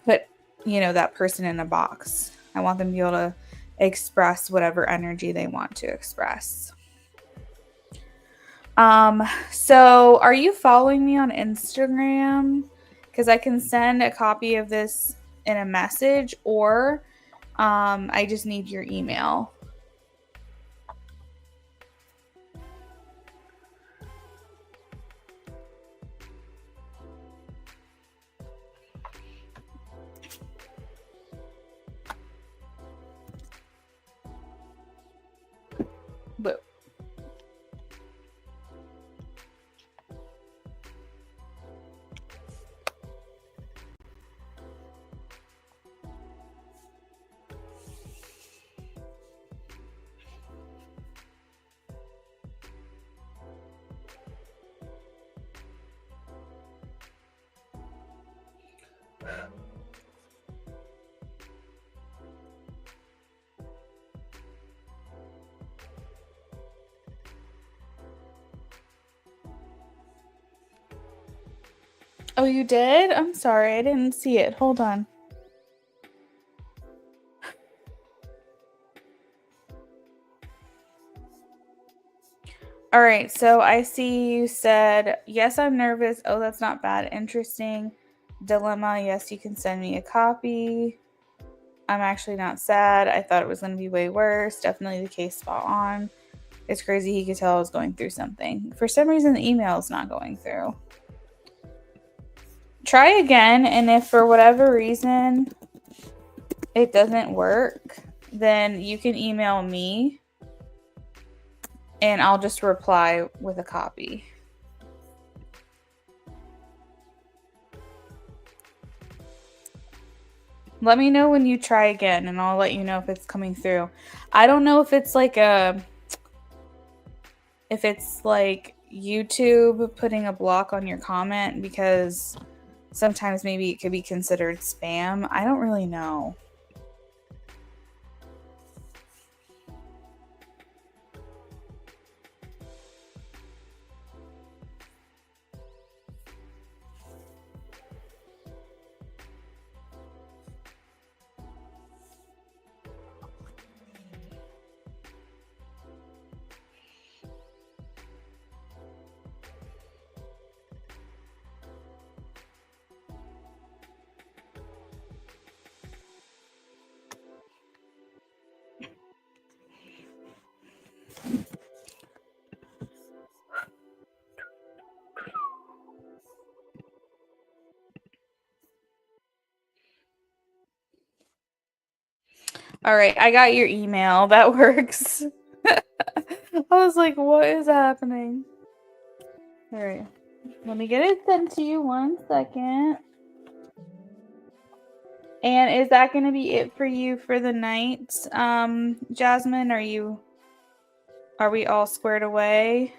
put, that person in a box. I want them to be able to express whatever energy they want to express. So are you following me on Instagram? because I can send a copy of this in a message, or I just need your email. But oh, you did? I'm sorry, I didn't see it. Hold on. All right, so I see you said, yes, I'm nervous. Oh, that's not bad. Interesting. Dilemma. Yes, you can send me a copy. I'm actually not sad. I thought it was going to be way worse. Definitely the case spot on. It's crazy he could tell I was going through something. For some reason, the email is not going through. Try again, and if for whatever reason it doesn't work, then you can email me and I'll just reply with a copy. Let me know when you try again and I'll let you know if it's coming through. I don't know if it's like YouTube putting a block on your comment, because sometimes maybe it could be considered spam. I don't really know. All right, I got your email. That works. I was like, what is happening? All right, let me get it sent to you. 1 second. And is that going to be it for you for the night, Jasmine? Are we all squared away?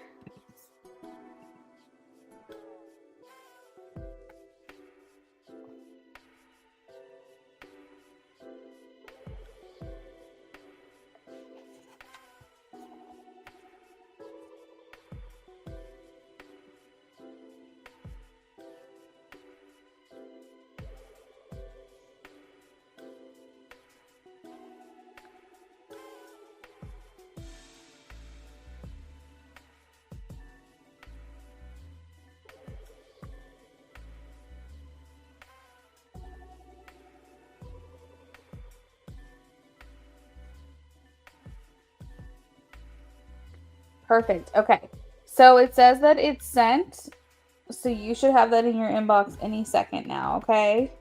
Perfect. Okay. So it says that it's sent. So you should have that in your inbox any second now, okay?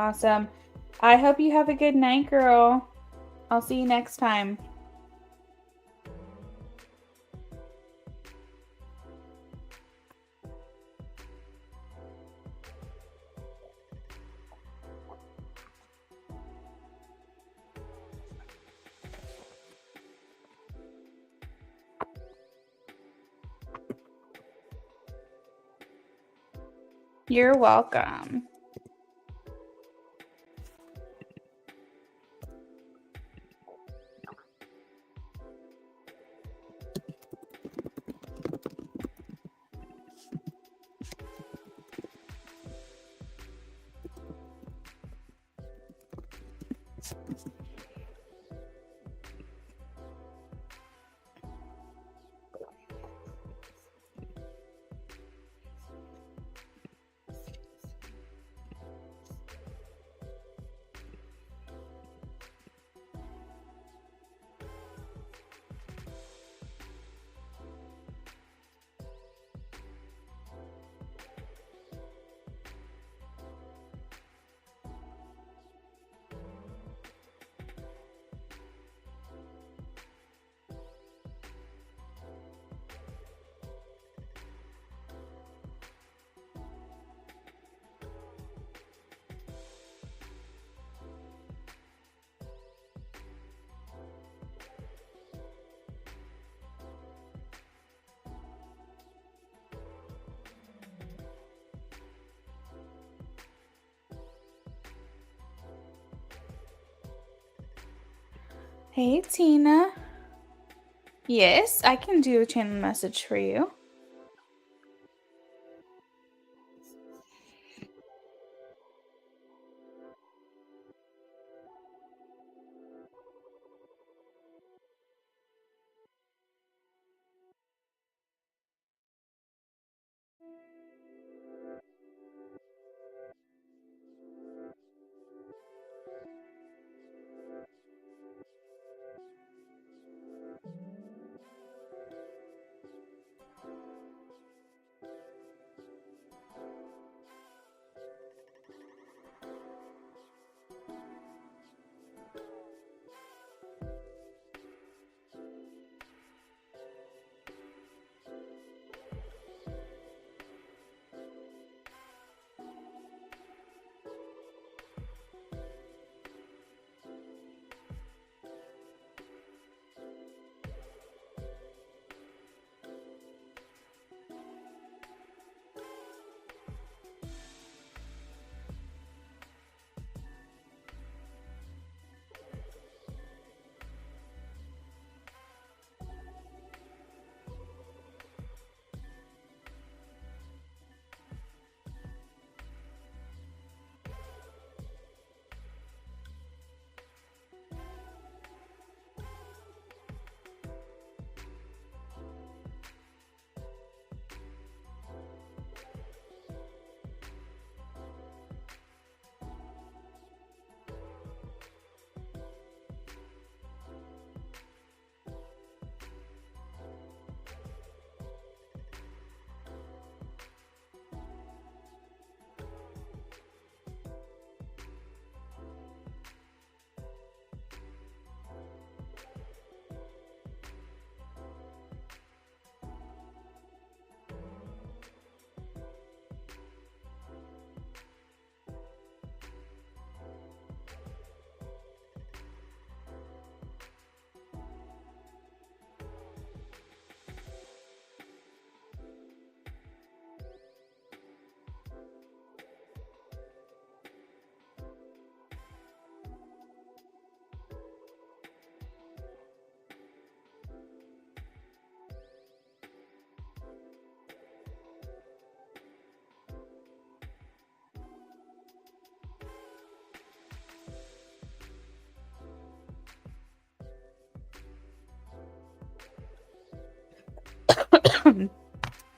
Awesome. I hope you have a good night, girl. I'll see you next time. You're welcome. Hey, Tina. Yes, I can do a channel message for you.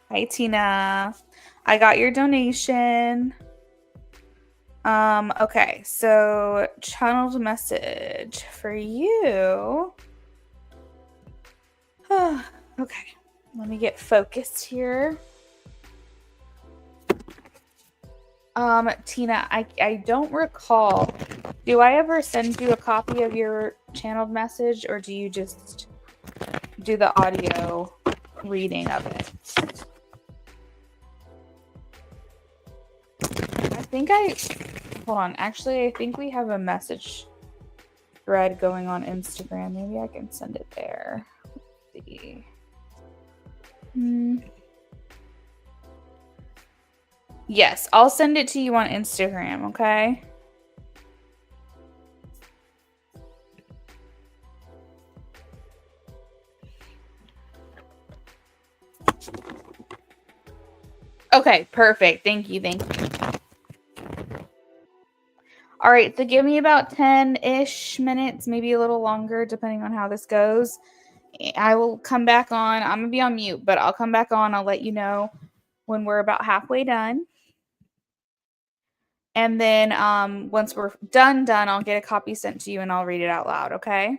Hi, Tina. I got your donation. Okay, so channeled message for you. Okay, let me get focused here. Tina, I don't recall. Do I ever send you a copy of your channeled message, or do you just do the audio reading of it? Hold on. Actually, I think we have a message thread going on Instagram. Maybe I can send it there. Let's see. Yes, I'll send it to you on Instagram, okay? Okay, perfect. Thank you. All right, so give me about 10-ish minutes, maybe a little longer, depending on how this goes. I will come back on. I'm going to be on mute, but I'll come back on. I'll let you know when we're about halfway done. And then once we're done, I'll get a copy sent to you and I'll read it out loud, okay?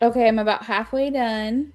Okay, I'm about halfway done.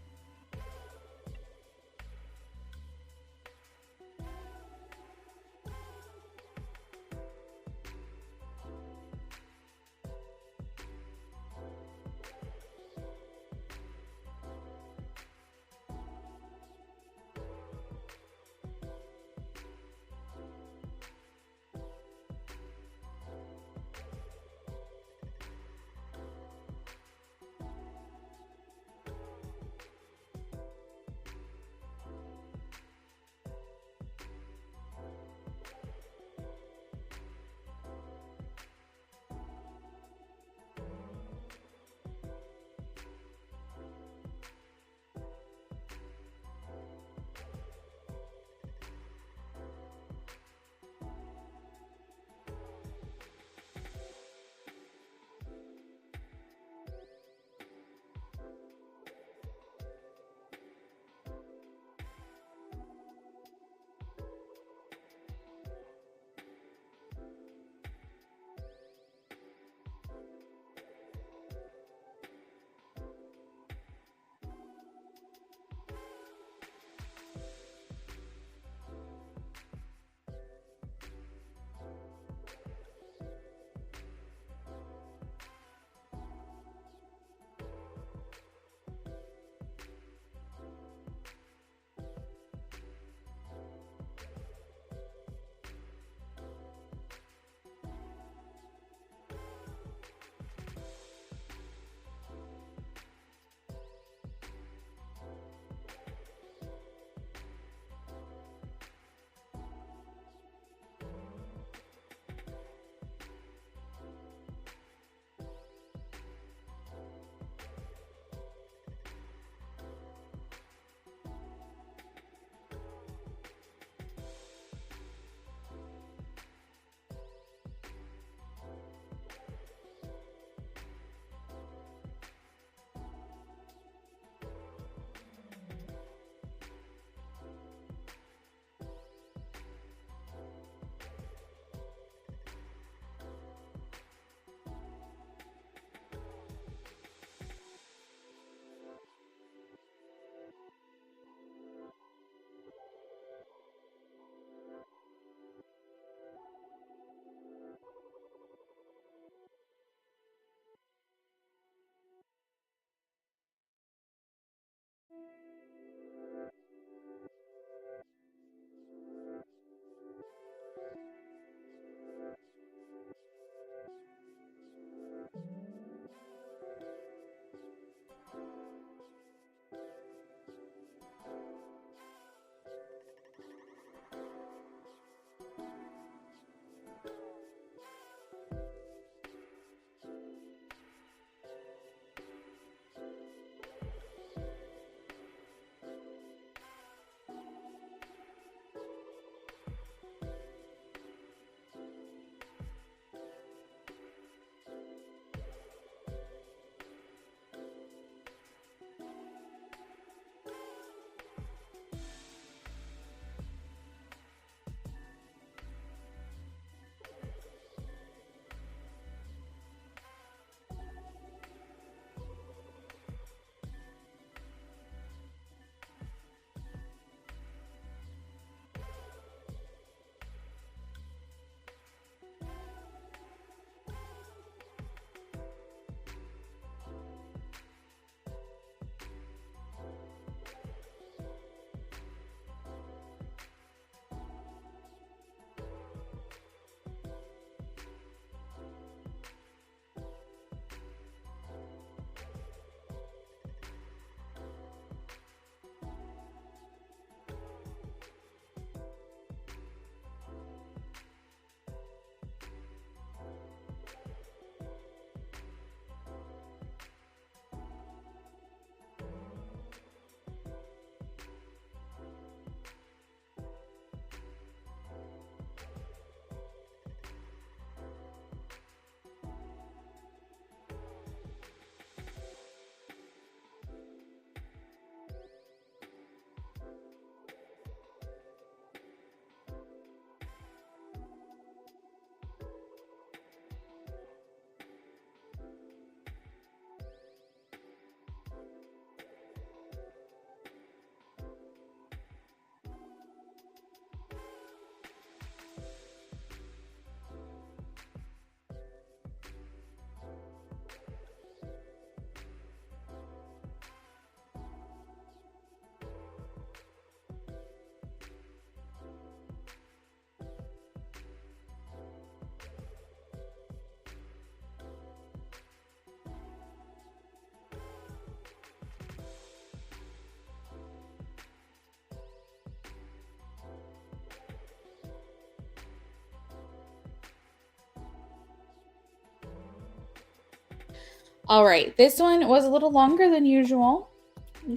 All right, this one was a little longer than usual.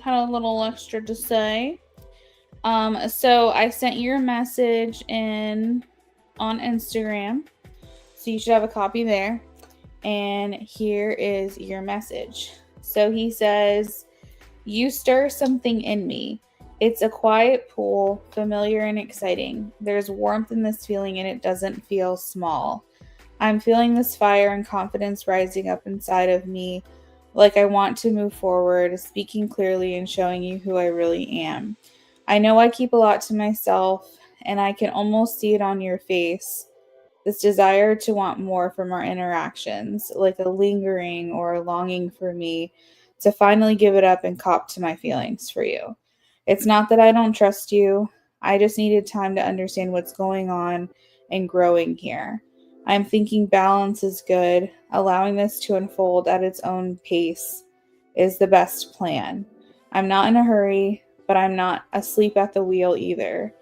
Had a little extra to say. So I sent your message in on Instagram, so you should have a copy there. And here is your message. So he says, "You stir something in me. It's a quiet pool, familiar and exciting. There's warmth in this feeling, and it doesn't feel small. I'm feeling this fire and confidence rising up inside of me, like I want to move forward, speaking clearly and showing you who I really am. I know I keep a lot to myself, and I can almost see it on your face. This desire to want more from our interactions, like a lingering or a longing for me to finally give it up and cop to my feelings for you. It's not that I don't trust you, I just needed time to understand what's going on and growing here. I'm thinking balance is good. Allowing this to unfold at its own pace is the best plan. I'm not in a hurry, but I'm not asleep at the wheel either.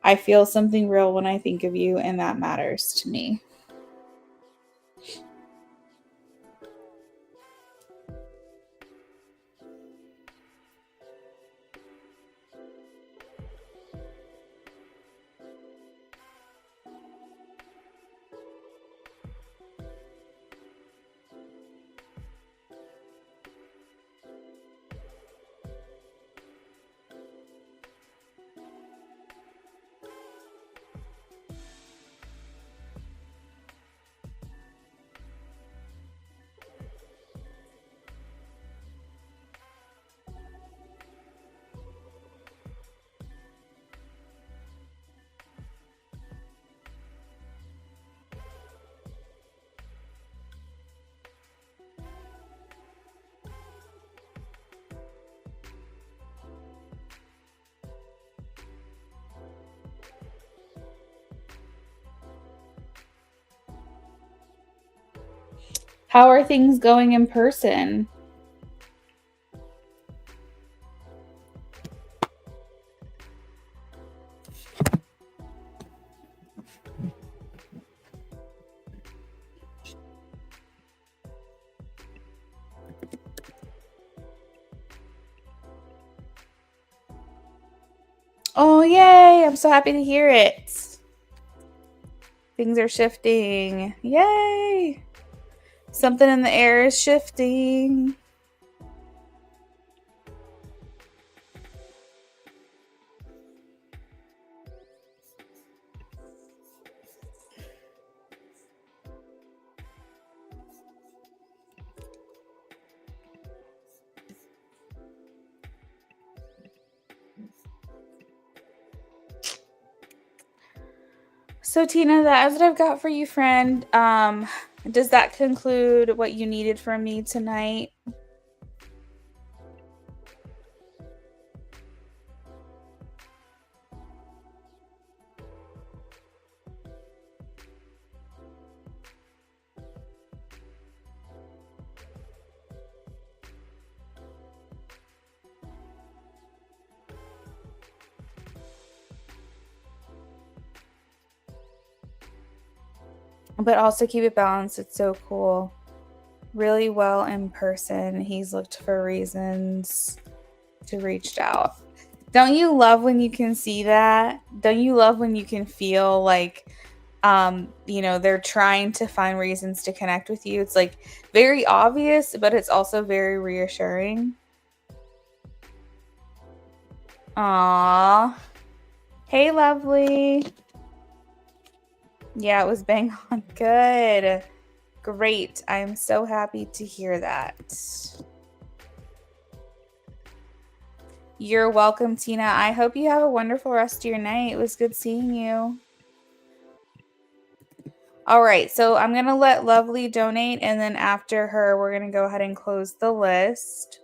I feel something real when I think of you, and that matters to me." How are things going in person? Oh, yay! I'm so happy to hear it. Things are shifting. Yay! Something in the air is shifting. So, Tina, that is what I've got for you, friend. Does that conclude what you needed from me tonight? But also keep it balanced. It's so cool. Really well in person. He's looked for reasons to reach out. Don't you love when you can see that? Don't you love when you can feel like they're trying to find reasons to connect with you? It's like very obvious, but it's also very reassuring. Aw. Hey, lovely. Yeah, it was bang on. Good. Great. I'm so happy to hear that. You're welcome, Tina. I hope you have a wonderful rest of your night. It was good seeing you. All right, so I'm going to let Lovely donate, and then after her, we're going to go ahead and close the list.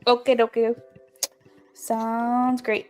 Okay, okay. Sounds great.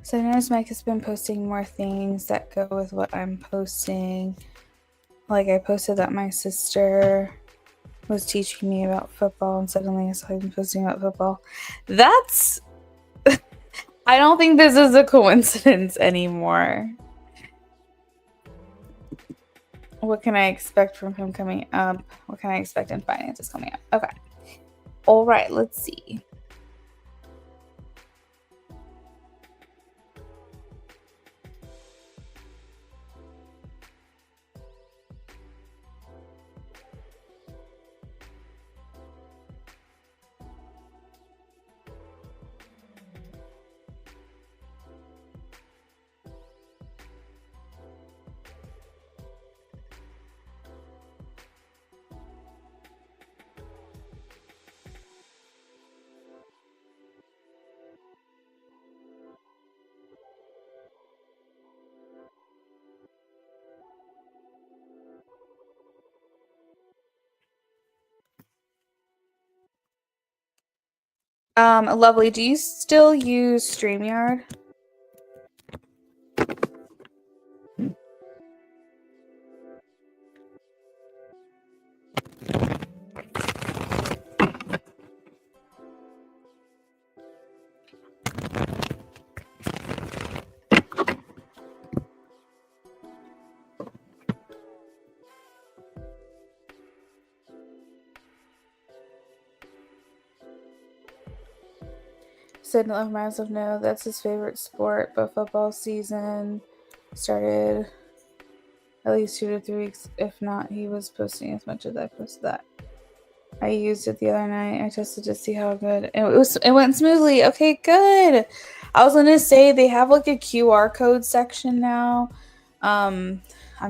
So I noticed Mike has been posting more things that go with what I'm posting. Like I posted that my sister was teaching me about football, and suddenly I saw him posting about football. That's... I don't think this is a coincidence anymore. What can I expect from him coming up? What can I expect in finances coming up? Okay. All right, let's see. Lovely. Do you still use StreamYard? Said love myself. No, that's his favorite sport, but football season started at least 2 to 3 weeks. If not, he was posting as much as I posted that. I used it the other night. I tested to see how good it went smoothly. Okay, good. I was gonna say they have like a QR code section now. I'm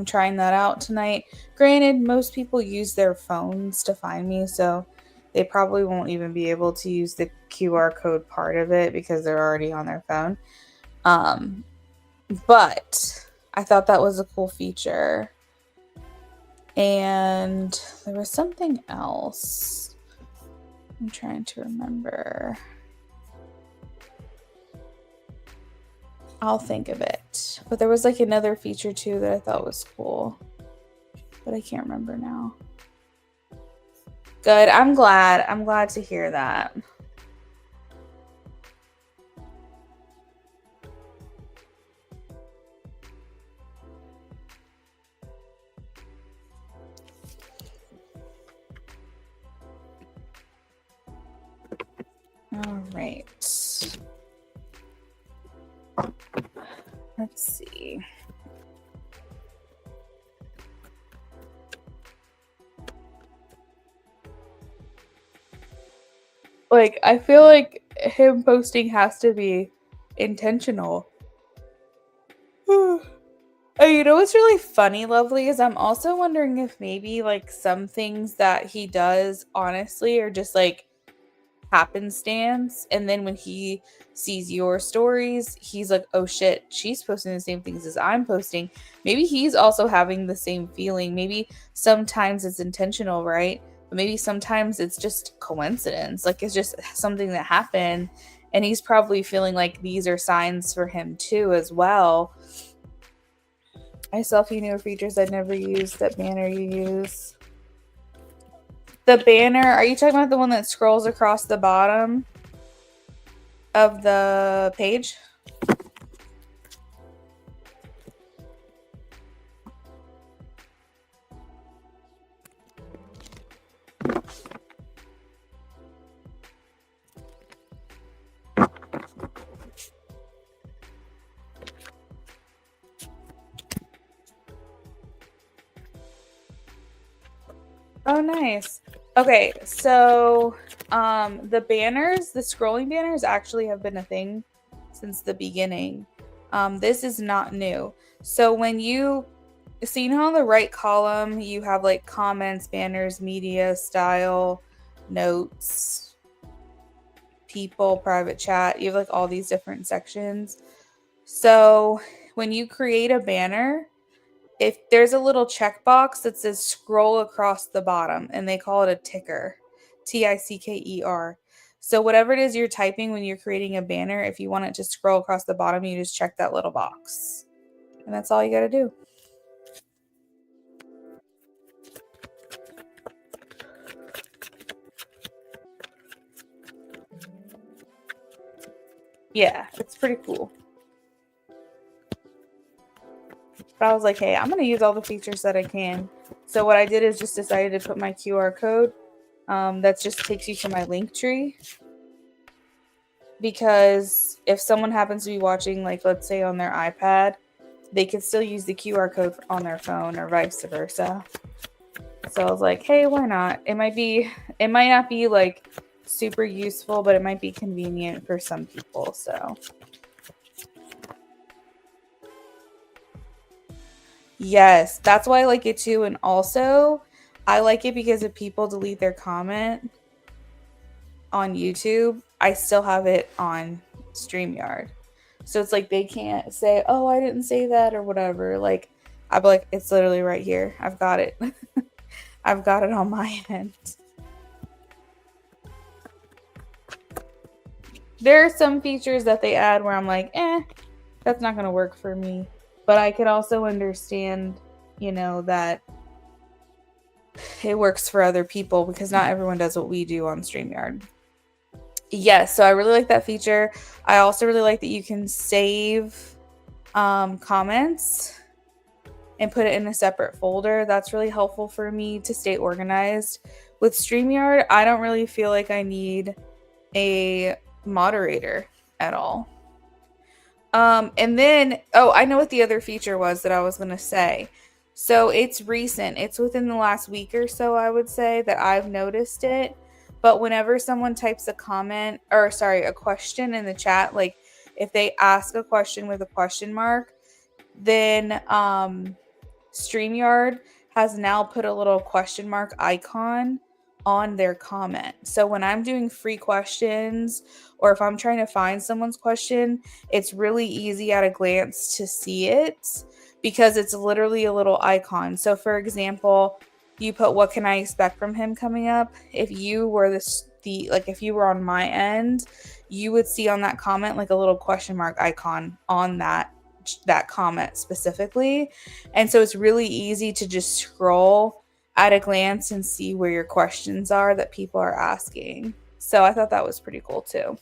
trying that out tonight. Granted, most people use their phones to find me, so they probably won't even be able to use the QR code part of it because they're already on their phone. But I thought that was a cool feature. And there was something else. I'm trying to remember. I'll think of it. But there was like another feature too that I thought was cool. But I can't remember now. Good. I'm glad. I'm glad to hear that. All right. Let's see. Like, I feel like him posting has to be intentional. And you know what's really funny, Lovely, is I'm also wondering if maybe like some things that he does honestly are just like happenstance, and then when he sees your stories he's like, oh shit, she's posting the same things as I'm posting. Maybe he's also having the same feeling. Maybe sometimes it's intentional, right? But maybe sometimes it's just coincidence, like it's just something that happened, and he's probably feeling like these are signs for him too as well. I saw a few newer features I'd never used. That banner you use. The banner, are you talking about the one that scrolls across the bottom of the page? Oh, nice. Okay, so the banners, the scrolling banners actually have been a thing since the beginning. This is not new. So when you see, you know, on the right column, you have like comments, banners, media, style, notes, people, private chat. You have like all these different sections. So when you create a banner, if there's a little checkbox that says scroll across the bottom, and they call it a ticker, Ticker. So whatever it is you're typing when you're creating a banner, if you want it to scroll across the bottom, you just check that little box. And that's all you got to do. Yeah, it's pretty cool. But I was like, hey, I'm going to use all the features that I can. So what I did is just decided to put my QR code that just takes you to my link tree. Because if someone happens to be watching, like, let's say on their iPad, they could still use the QR code on their phone or vice versa. So I was like, hey, why not? It might not be like super useful, but it might be convenient for some people. So yes, that's why I like it too. And also I like it because if people delete their comment on YouTube, I still have it on StreamYard. So it's like they can't say, oh, I didn't say that or whatever. Like, I'd be like, it's literally right here. I've got it. I've got it on my end. There are some features that they add where I'm like, that's not going to work for me. But I could also understand, you know, that it works for other people because not everyone does what we do on StreamYard. Yes, so I really like that feature. I also really like that you can save comments and put it in a separate folder. That's really helpful for me to stay organized. With StreamYard, I don't really feel like I need a moderator at all. And then, oh, I know what the other feature was that I was going to say. So it's recent. It's within the last week or so, I would say, that I've noticed it. But whenever someone types a comment, or sorry, a question in the chat, like if they ask a question with a question mark, then StreamYard has now put a little question mark icon on their comment. So when I'm doing free questions or if I'm trying to find someone's question, it's really easy at a glance to see it because it's literally a little icon. So for example, you put what can I expect from him coming up? If you were if you were on my end, you would see on that comment like a little question mark icon on that comment specifically. And so it's really easy to just scroll at a glance and see where your questions are that people are asking. So I thought that was pretty cool too.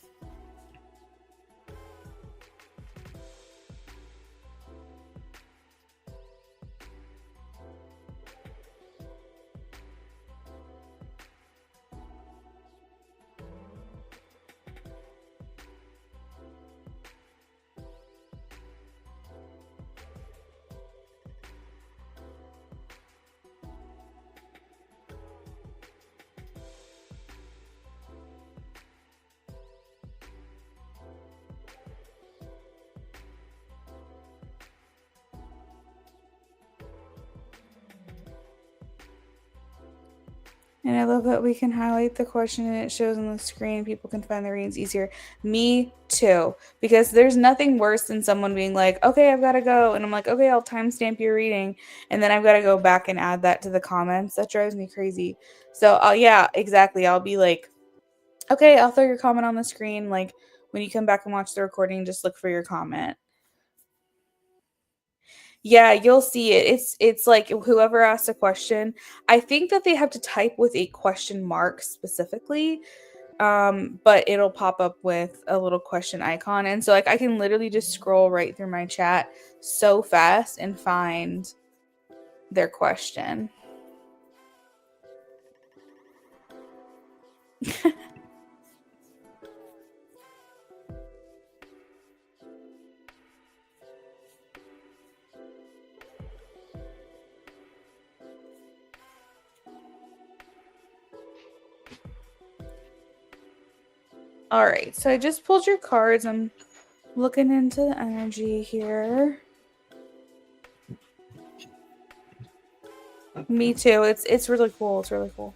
And I love that we can highlight the question and it shows on the screen. People can find the readings easier. Me too. Because there's nothing worse than someone being like, okay, I've got to go. And I'm like, okay, I'll timestamp your reading. And then I've got to go back and add that to the comments. That drives me crazy. So, yeah, exactly. I'll be like, okay, I'll throw your comment on the screen. Like, when you come back and watch the recording, just look for your comment. Yeah, you'll see it. It's like whoever asked a question, I think that they have to type with a question mark specifically. But it'll pop up with a little question icon. And so like I can literally just scroll right through my chat so fast and find their question. All right, so I just pulled your cards. I'm looking into the energy here. Me too. It's really cool. It's really cool.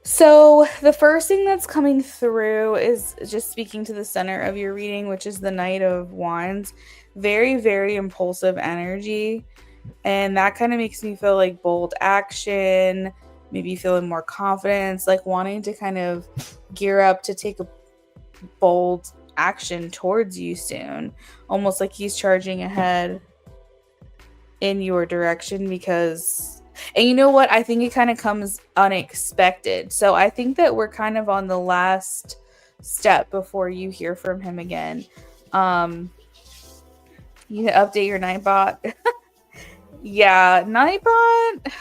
So, the first thing that's coming through is just speaking to the center of your reading, which is the Knight of Wands. Very, very impulsive energy. And that kind of makes me feel like bold action, maybe feeling more confidence, like wanting to kind of gear up to take a bold action towards you soon. Almost like he's charging ahead in your direction because, and you know what, I think it kind of comes unexpected. So I think that we're kind of on the last step before you hear from him again. You need to update your Nightbot. Yeah, Nightbot,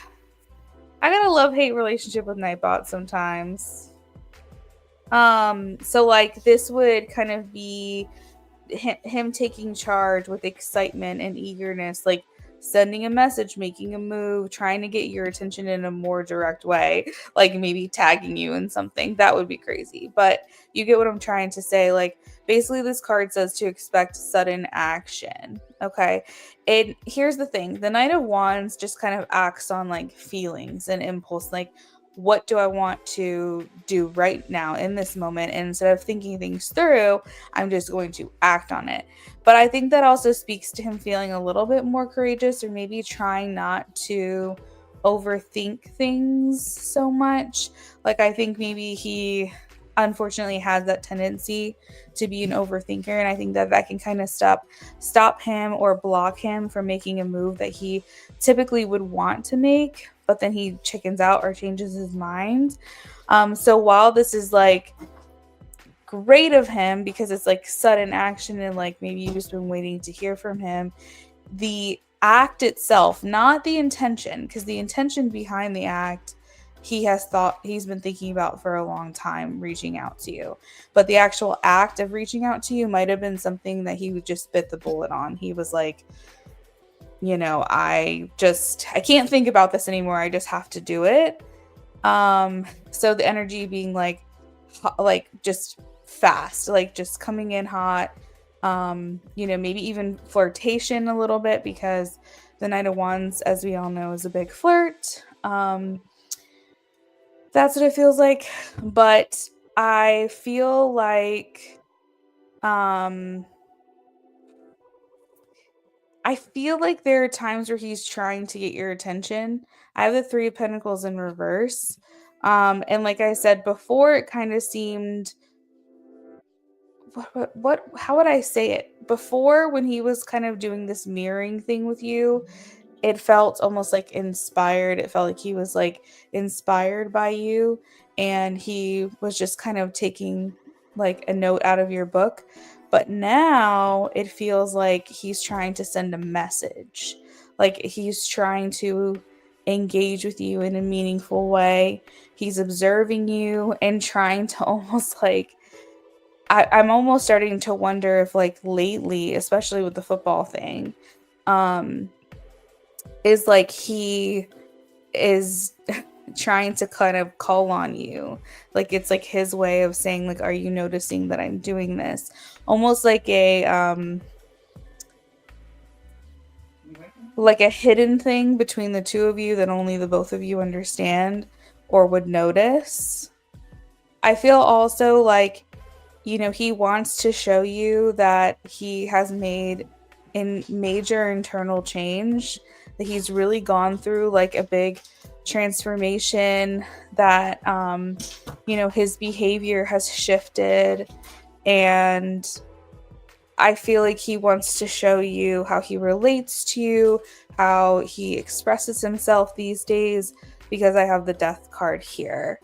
I got a love-hate relationship with Nightbot sometimes. So like this would kind of be him taking charge with excitement and eagerness, like sending a message, making a move, trying to get your attention in a more direct way, like maybe tagging you in something. That would be crazy. But you get what I'm trying to say. Like, basically, this card says to expect sudden action. Okay. And here's the thing, the Knight of Wands just kind of acts on like feelings and impulse. Like, what do I want to do right now in this moment? And instead of thinking things through, I'm just going to act on it. But I think that also speaks to him feeling a little bit more courageous, or maybe trying not to overthink things so much. Like, I think maybe he unfortunately has that tendency to be an overthinker, and I think that that can kind of stop him or block him from making a move that he typically would want to make, but then he chickens out or changes his mind. So while this is like great of him because it's like sudden action and like maybe you've just been waiting to hear from him, the act itself, not the intention, because the intention behind the act he's been thinking about for a long time, reaching out to you. But the actual act of reaching out to you might have been something that he would just bit the bullet on. He was like, I can't think about this anymore. I just have to do it. So the energy being like just fast, like just coming in hot, maybe even flirtation a little bit, because the Knight of Wands, as we all know, is a big flirt. That's what it feels like. But I feel like there are times where he's trying to get your attention. I have the Three of Pentacles in reverse. And like I said before, it kind of seemed, how would I say it? Before, when he was kind of doing this mirroring thing with you, it felt almost like inspired. It felt like he was like inspired by you, and he was just kind of taking like a note out of your book. But now it feels like he's trying to send a message. Like he's trying to engage with you in a meaningful way. He's observing you and trying to almost like, I'm almost starting to wonder if like lately, especially with the football thing, is like he is trying to kind of call on you. Like it's like his way of saying like, are you noticing that I'm doing this? Almost like a hidden thing between the two of you that only the both of you understand or would notice. I feel also like, he wants to show you that he has made a major internal change, that he's really gone through like a big transformation, that his behavior has shifted, and I feel like he wants to show you how he relates to you, how he expresses himself these days, because I have the death card here.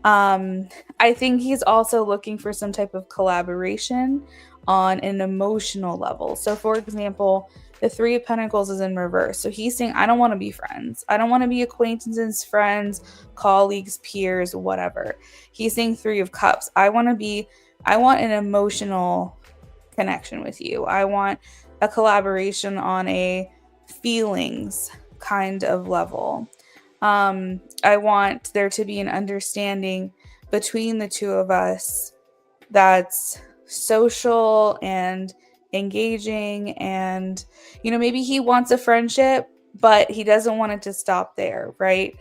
Um, I think he's also looking for some type of collaboration on an emotional level. So, for example, the Three of Pentacles is in reverse. So he's saying, I don't want to be friends. I don't want to be acquaintances, friends, colleagues, peers, whatever. He's saying Three of Cups. I want an emotional connection with you. I want a collaboration on a feelings kind of level. I want there to be an understanding between the two of us that's social and engaging, and maybe he wants a friendship, but he doesn't want it to stop there, right?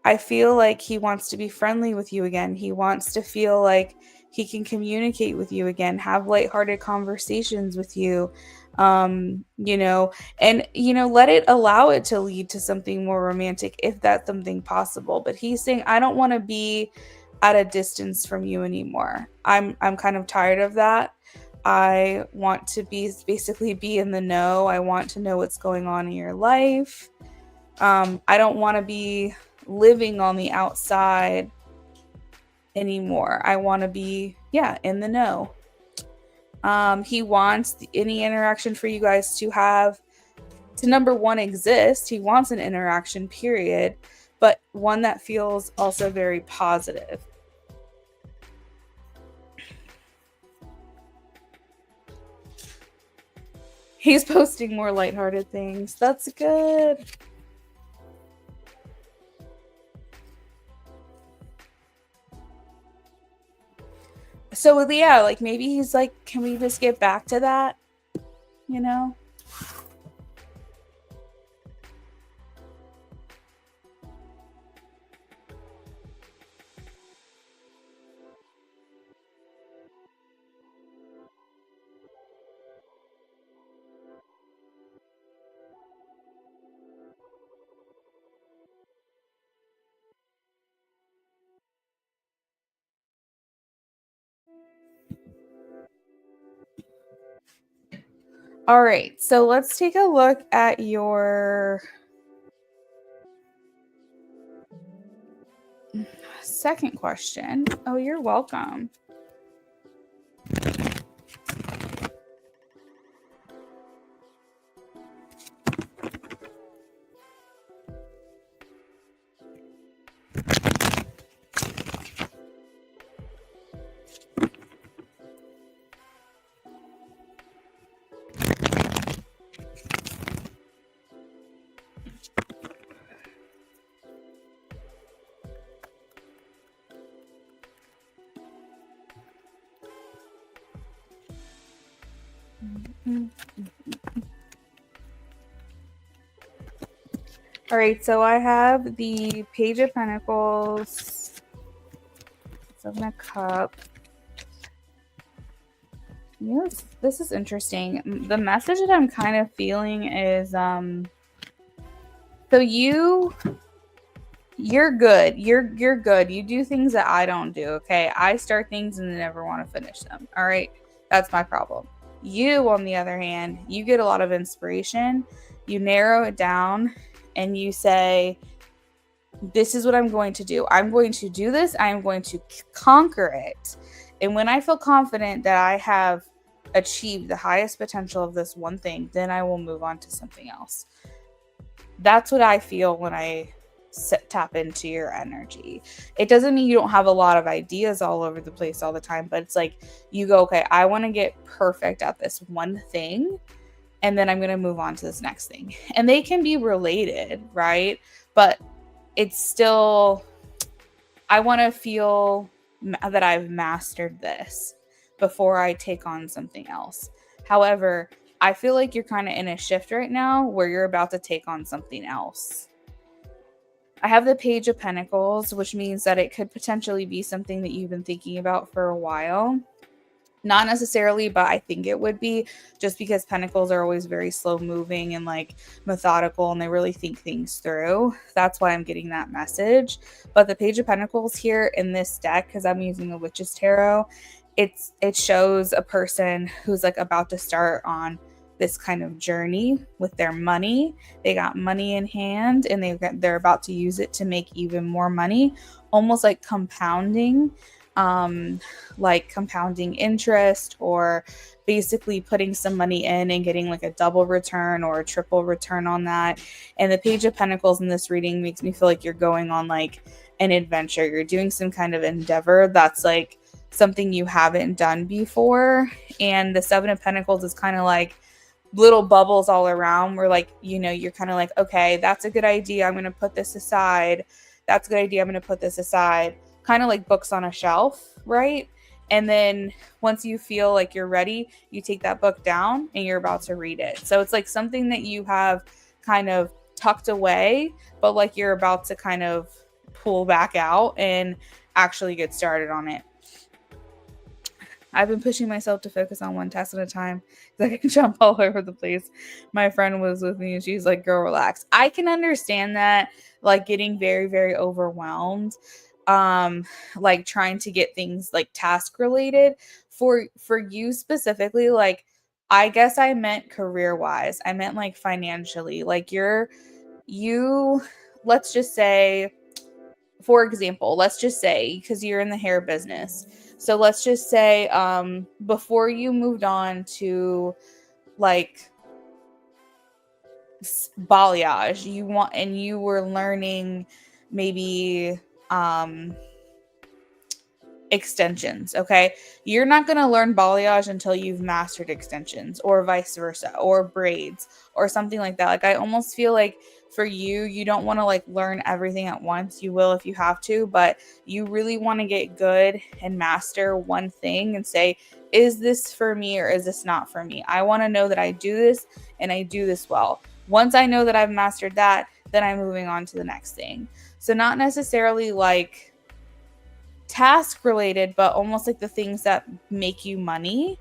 I feel like he wants to be friendly with you again. He wants to feel like he can communicate with you again, have lighthearted conversations with you, and let it allow it to lead to something more romantic if that's something possible. But he's saying, I don't want to be at a distance from you anymore. I'm kind of tired of that. I want to basically be in the know. I want to know what's going on in your life. I don't want to be living on the outside anymore. I want to be, in the know. He wants any interaction for you guys to number one, exist. He wants an interaction, period, but one that feels also very positive. He's posting more lighthearted things. That's good. So like maybe he's like, can we just get back to that? All right, so let's take a look at your second question. Oh, you're welcome. All right, so I have the Page of Pentacles, Seven of Cups. Yes, this is interesting. The message that I'm kind of feeling is so you're good. You're good. You do things that I don't do, okay? I start things and never want to finish them. All right? That's my problem. You, on the other hand, you get a lot of inspiration. You narrow it down and you say, this is what I'm going to do. I'm going to do this. I'm going to conquer it. And when I feel confident that I have achieved the highest potential of this one thing, then I will move on to something else. That's what I feel when I tap into your energy. It doesn't mean you don't have a lot of ideas all over the place all the time, but it's like you go, okay, I want to get perfect at this one thing, and then I'm going to move on to this next thing. And they can be related, right? But it's still I want to feel that I've mastered this before I take on something else. However, I feel like you're kind of in a shift right now where you're about to take on something else. I have the Page of Pentacles, which means that it could potentially be something that you've been thinking about for a while. Not necessarily, but I think it would be, just because pentacles are always very slow moving and like methodical, and they really think things through. That's why I'm getting that message. But the Page of Pentacles here in this deck, because I'm using the Witch's Tarot, it shows a person who's like about to start on this kind of journey with their money. They got money in hand and they're about to use it to make even more money, almost like compounding, like compounding interest, or basically putting some money in and getting like a double return or a triple return on that. And the Page of Pentacles in this reading makes me feel like you're going on like an adventure. You're doing some kind of endeavor that's like something you haven't done before. And the Seven of Pentacles is kind of like little bubbles all around where, like, you know, you're kind of like, okay, that's a good idea, I'm going to put this aside. That's a good idea, I'm going to put this aside. Kind of like books on a shelf, right? And then once you feel like you're ready, you take that book down and you're about to read it. So it's like something that you have kind of tucked away, but like you're about to kind of pull back out and actually get started on it. I've been pushing myself to focus on one task at a time because I can jump all over the place. My friend was with me and she's like, girl, relax. I can understand that, like getting very, very overwhelmed, like trying to get things like task related. For you specifically, like I guess I meant career wise. I meant like financially. Like you let's just say, for example, let's just say, because you're in the hair business. So let's just say before you moved on to like balayage, you were learning maybe extensions, okay? You're not going to learn balayage until you've mastered extensions, or vice versa, or braids or something like that. Like I almost feel like for you don't want to like learn everything at once. You will if you have to, but you really want to get good and master one thing and say, is this for me or is this not for me? I want to know that I do this and I do this well. Once I know that I've mastered that, then I'm moving on to the next thing. So not necessarily like task related, but almost like the things that make you money.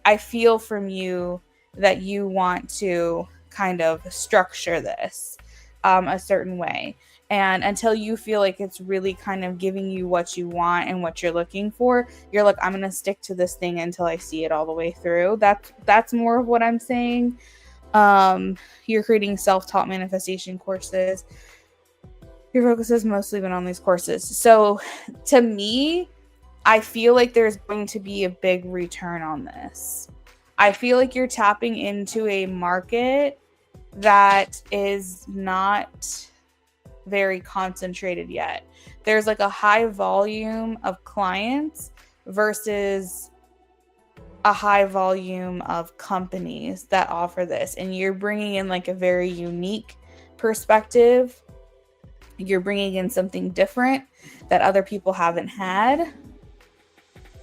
I feel from you that you want to kind of structure this a certain way. And until you feel like it's really kind of giving you what you want and what you're looking for, you're like, I'm going to stick to this thing until I see it all the way through. That's more of what I'm saying. You're creating self-taught manifestation courses. Your focus has mostly been on these courses. So to me, I feel like there's going to be a big return on this. I feel like you're tapping into a market that is not very concentrated yet. There's like a high volume of clients versus a high volume of companies that offer this. And you're bringing in like a very unique perspective. You're bringing in something different that other people haven't had.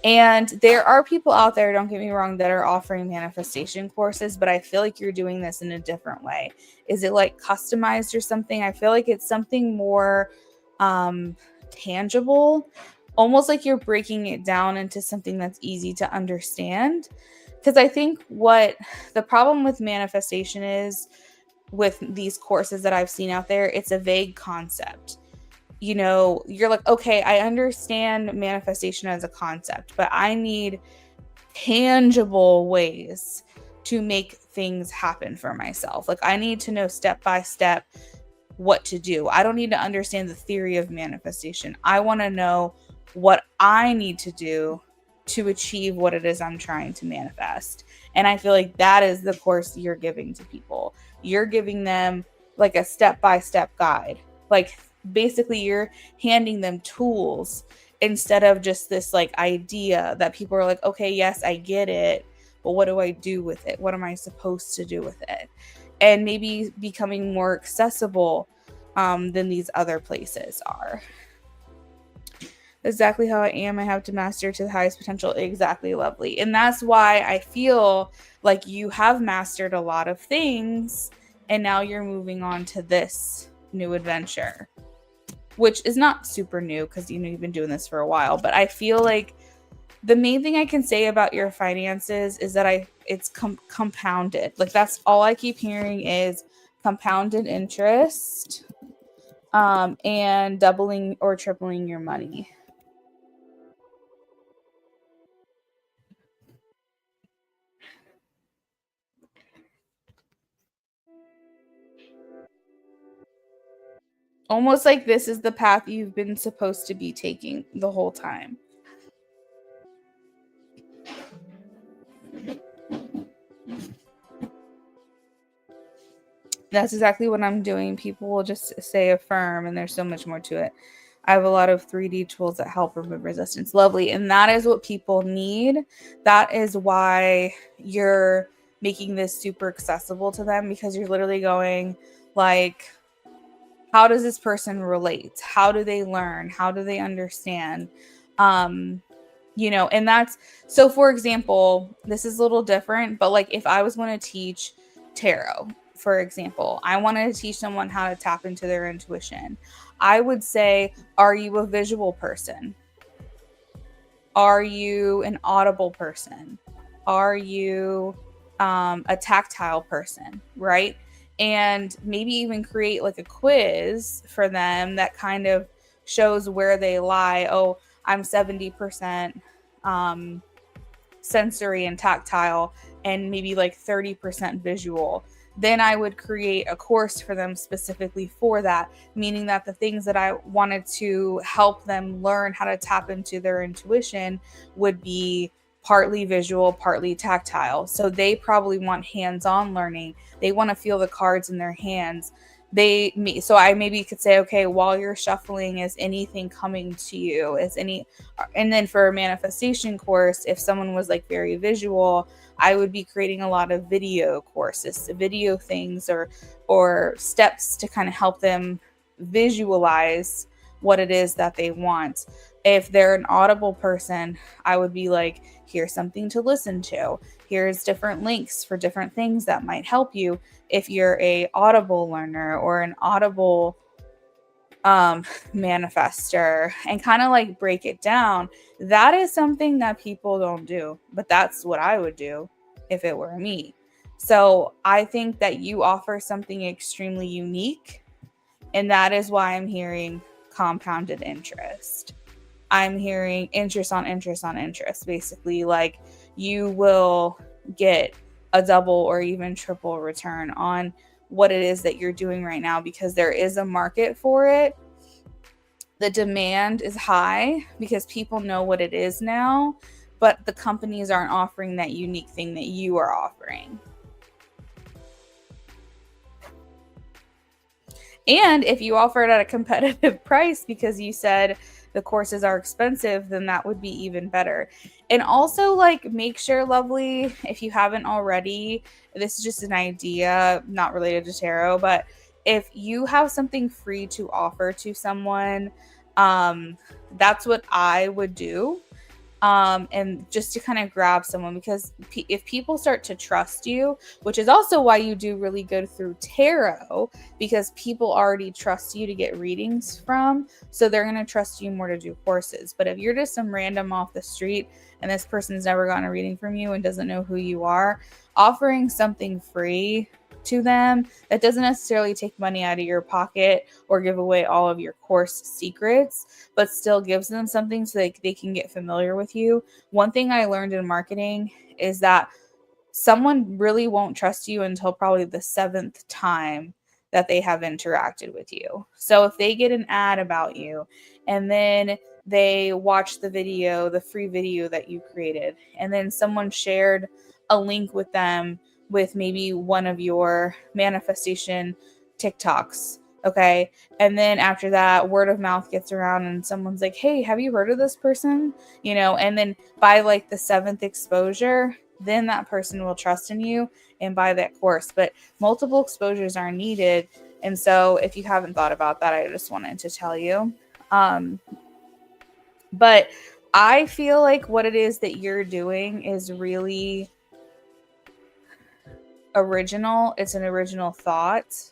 And there are people out there, don't get me wrong, that are offering manifestation courses, but I feel like you're doing this in a different way. Is it like customized or something? I feel like it's something more tangible, almost like you're breaking it down into something that's easy to understand. Because I think what the problem with manifestation is, with these courses that I've seen out there, it's a vague concept. You know, you're like, okay, I understand manifestation as a concept, but I need tangible ways to make things happen for myself. Like I need to know step by step what to do. I don't need to understand the theory of manifestation. I want to know what I need to do to achieve what it is I'm trying to manifest. And I feel like that is the course you're giving to people. You're giving them like a step-by-step guide. Like basically you're handing them tools instead of just this like idea that people are like, okay, yes, I get it, but what do I do with it? What am I supposed to do with it? And maybe becoming more accessible than these other places are. exactly how I am. I have to master to the highest potential. Exactly, lovely. And that's why I feel like you have mastered a lot of things and now you're moving on to this new adventure, which is not super new because you've been doing this for a while, but I feel like the main thing I can say about your finances is that it's compounded. Like that's all I keep hearing is compounded interest, and doubling or tripling your money. Almost like this is the path you've been supposed to be taking the whole time. That's exactly what I'm doing. People will just say affirm, and there's so much more to it. I have a lot of 3D tools that help remove resistance. Lovely. And that is what people need. That is why you're making this super accessible to them, because you're literally going like, how does this person relate? How do they learn? How do they understand? Um, and that's so, for example, this is a little different, but like if I was going to teach tarot, for example, I wanted to teach someone how to tap into their intuition. I would say, are you a visual person? Are you an audible person? Are you a tactile person? Right. And maybe even create like a quiz for them that kind of shows where they lie. Oh, I'm 70% um, sensory and tactile, and maybe like 30% visual. Then I would create a course for them specifically for that, meaning that the things that I wanted to help them learn how to tap into their intuition would be partly visual, partly tactile. So they probably want hands-on learning. They want to feel the cards in their hands. So I maybe could say, okay, while you're shuffling, is anything coming to you? Is any And then for a manifestation course, if someone was like very visual, I would be creating a lot of video courses, video things, or steps to kind of help them visualize what it is that they want. If they're an audible person, I would be like, here's something to listen to. Here's different links for different things that might help you if you're a audible learner or an audible manifester, and kind of like break it down. That is something that people don't do, but that's what I would do if it were me. So I think that you offer something extremely unique, and that is why I'm hearing compounded interest. I'm hearing interest on interest on interest. Basically, like you will get a double or even triple return on what it is that you're doing right now, because there is a market for it. The demand is high because people know what it is now, but the companies aren't offering that unique thing that you are offering. And if you offer it at a competitive price because you said the courses are expensive, then that would be even better. And also, like, make sure, lovely, if you haven't already, this is just an idea, not related to tarot, but if you have something free to offer to someone, that's what I would do, and just to kind of grab someone, because if people start to trust you, which is also why you do really good through tarot, because people already trust you to get readings from, so they're going to trust you more to do courses. But if you're just some random off the street and this person's never gotten a reading from you and doesn't know who you are, offering something free to them that doesn't necessarily take money out of your pocket or give away all of your course secrets, but still gives them something so they can get familiar with you. One thing I learned in marketing is that someone really won't trust you until probably the seventh time that they have interacted with you. So if they get an ad about you and then they watch the video, the free video that you created, and then someone shared a link with them with maybe one of your manifestation TikToks. Okay. And then after that, word of mouth gets around and someone's like, hey, have you heard of this person? And then by like the seventh exposure, then that person will trust in you and buy that course. But multiple exposures are needed. And so if you haven't thought about that, I just wanted to tell you. Um, But I feel like what it is that you're doing is really original. It's an original thought.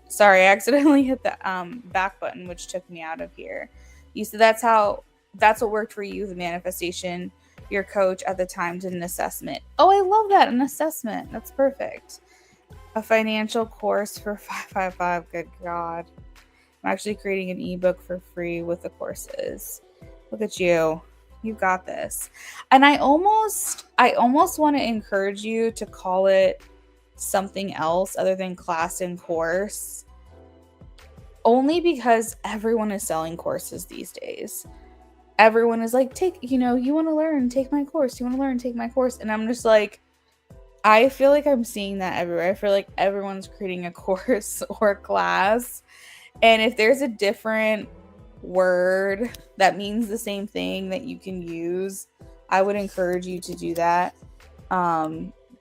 Sorry, I accidentally hit the back button, which took me out of here. You said that's what worked for you, the manifestation. Your coach at the time did an assessment. Oh, I love that, an assessment. That's perfect. A financial course for 555. Good God. I'm actually creating an ebook for free with the courses. Look at you. You got this. And I almost want to encourage you to call it something else other than class and course. Only because everyone is selling courses these days. Everyone is like, you want to learn, take my course. You want to learn, take my course. And I'm just like, I feel like I'm seeing that everywhere. I feel like everyone's creating a course or a class. And if there's a different word that means the same thing that you can use, I would encourage you to do that.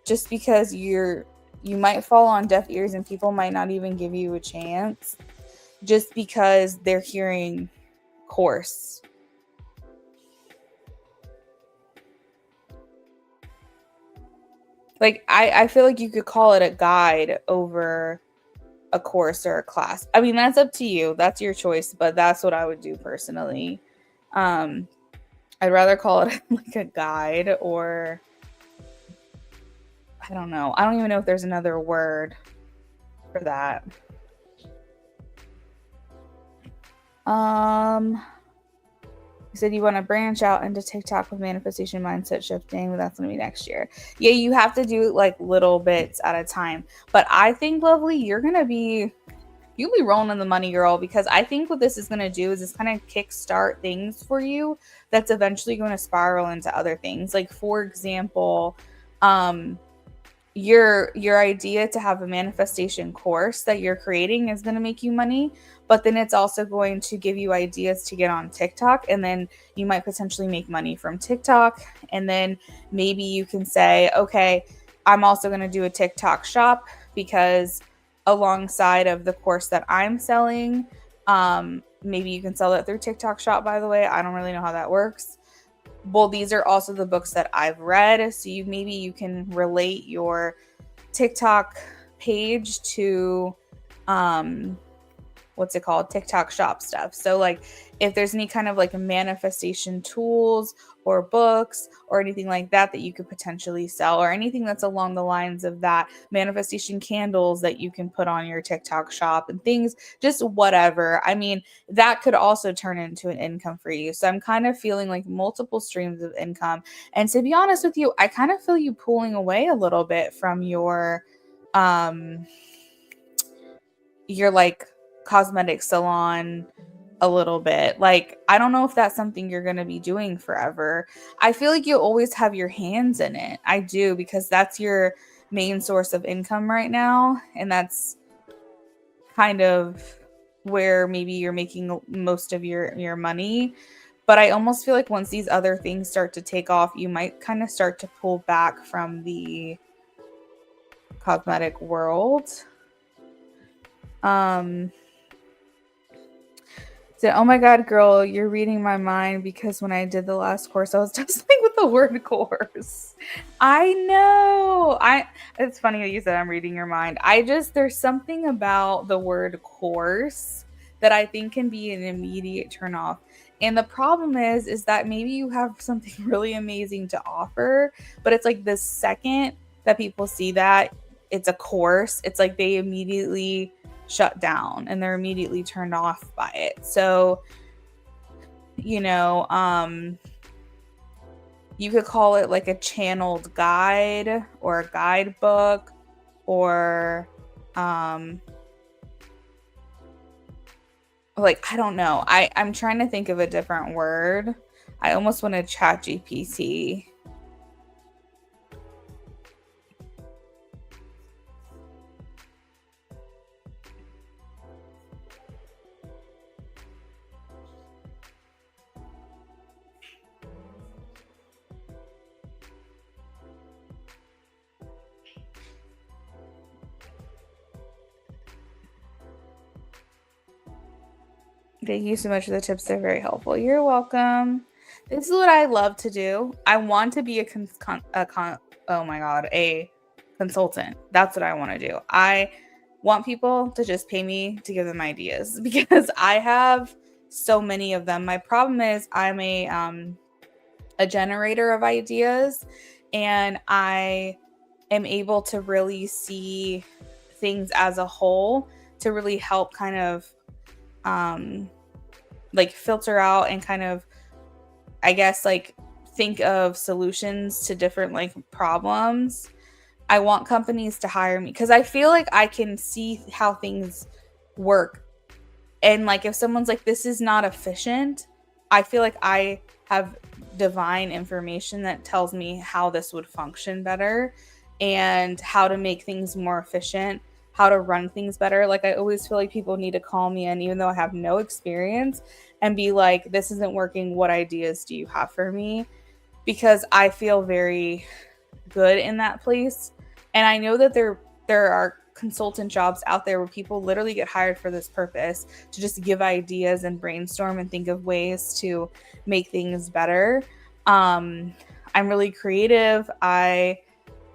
Just because you might fall on deaf ears and people might not even give you a chance just because they're hearing course. Like I feel like you could call it a guide over a course or a class. I mean, that's up to you. That's your choice, but that's what I would do personally. I'd rather call it like a guide, or I don't know. I don't even know if there's another word for that. You said you want to branch out into TikTok with manifestation mindset shifting, but that's going to be next year. Yeah, you have to do like little bits at a time. But I think, Lovely, you'll be rolling in the money, girl, because I think what this is going to do is it's kind of kickstart things for you that's eventually going to spiral into other things. Like, for example, your idea to have a manifestation course that you're creating is going to make you money, but then it's also going to give you ideas to get on TikTok, and then you might potentially make money from TikTok, and then maybe you can say, okay, I'm also going to do a TikTok shop, because alongside of the course that I'm selling, maybe you can sell that through TikTok shop. By the way, I don't really know how that works. Well, these are also the books that I've read. So maybe you can relate your TikTok page to what's it called? TikTok shop stuff. So like if there's any kind of like manifestation tools or books or anything like that you could potentially sell, or anything that's along the lines of that, manifestation candles that you can put on your TikTok shop and things, just whatever. I mean, that could also turn into an income for you. So I'm kind of feeling like multiple streams of income. And to be honest with you, I kind of feel you pulling away a little bit from your like cosmetic salon a little bit. Like, I don't know if that's something you're going to be doing forever. I feel like you always have your hands in it. I do, because that's your main source of income right now, and that's kind of where maybe you're making most of your money. But I almost feel like once these other things start to take off, you might kind of start to pull back from the cosmetic world. So, oh my God, girl, you're reading my mind, because when I did the last course, I was just like with the word course. I know. It's funny that you said I'm reading your mind. There's something about the word course that I think can be an immediate turnoff. And the problem is that maybe you have something really amazing to offer, but it's like the second that people see that it's a course, it's like they immediately shut down and they're immediately turned off by it. So, you could call it like a channeled guide or a guidebook, or like, I don't know. I'm trying to think of a different word. I almost want to chat GPT. Thank you so much for the tips. They're very helpful. You're welcome. This is what I love to do. I want to be oh my god, a consultant. That's what I want to do. I want people to just pay me to give them ideas because I have so many of them. My problem is I'm a generator of ideas, and I am able to really see things as a whole to really help kind of um like filter out and kind of, I guess, like think of solutions to different like problems. I want companies to hire me because I feel like I can see how things work. And like if someone's like, this is not efficient, I feel like I have divine information that tells me how this would function better and how to make things more efficient, how to run things better. Like I always feel like people need to call me in, even though I have no experience, and be like, this isn't working. What ideas do you have for me? Because I feel very good in that place. And I know that there are consultant jobs out there where people literally get hired for this purpose, to just give ideas and brainstorm and think of ways to make things better. I'm really creative. I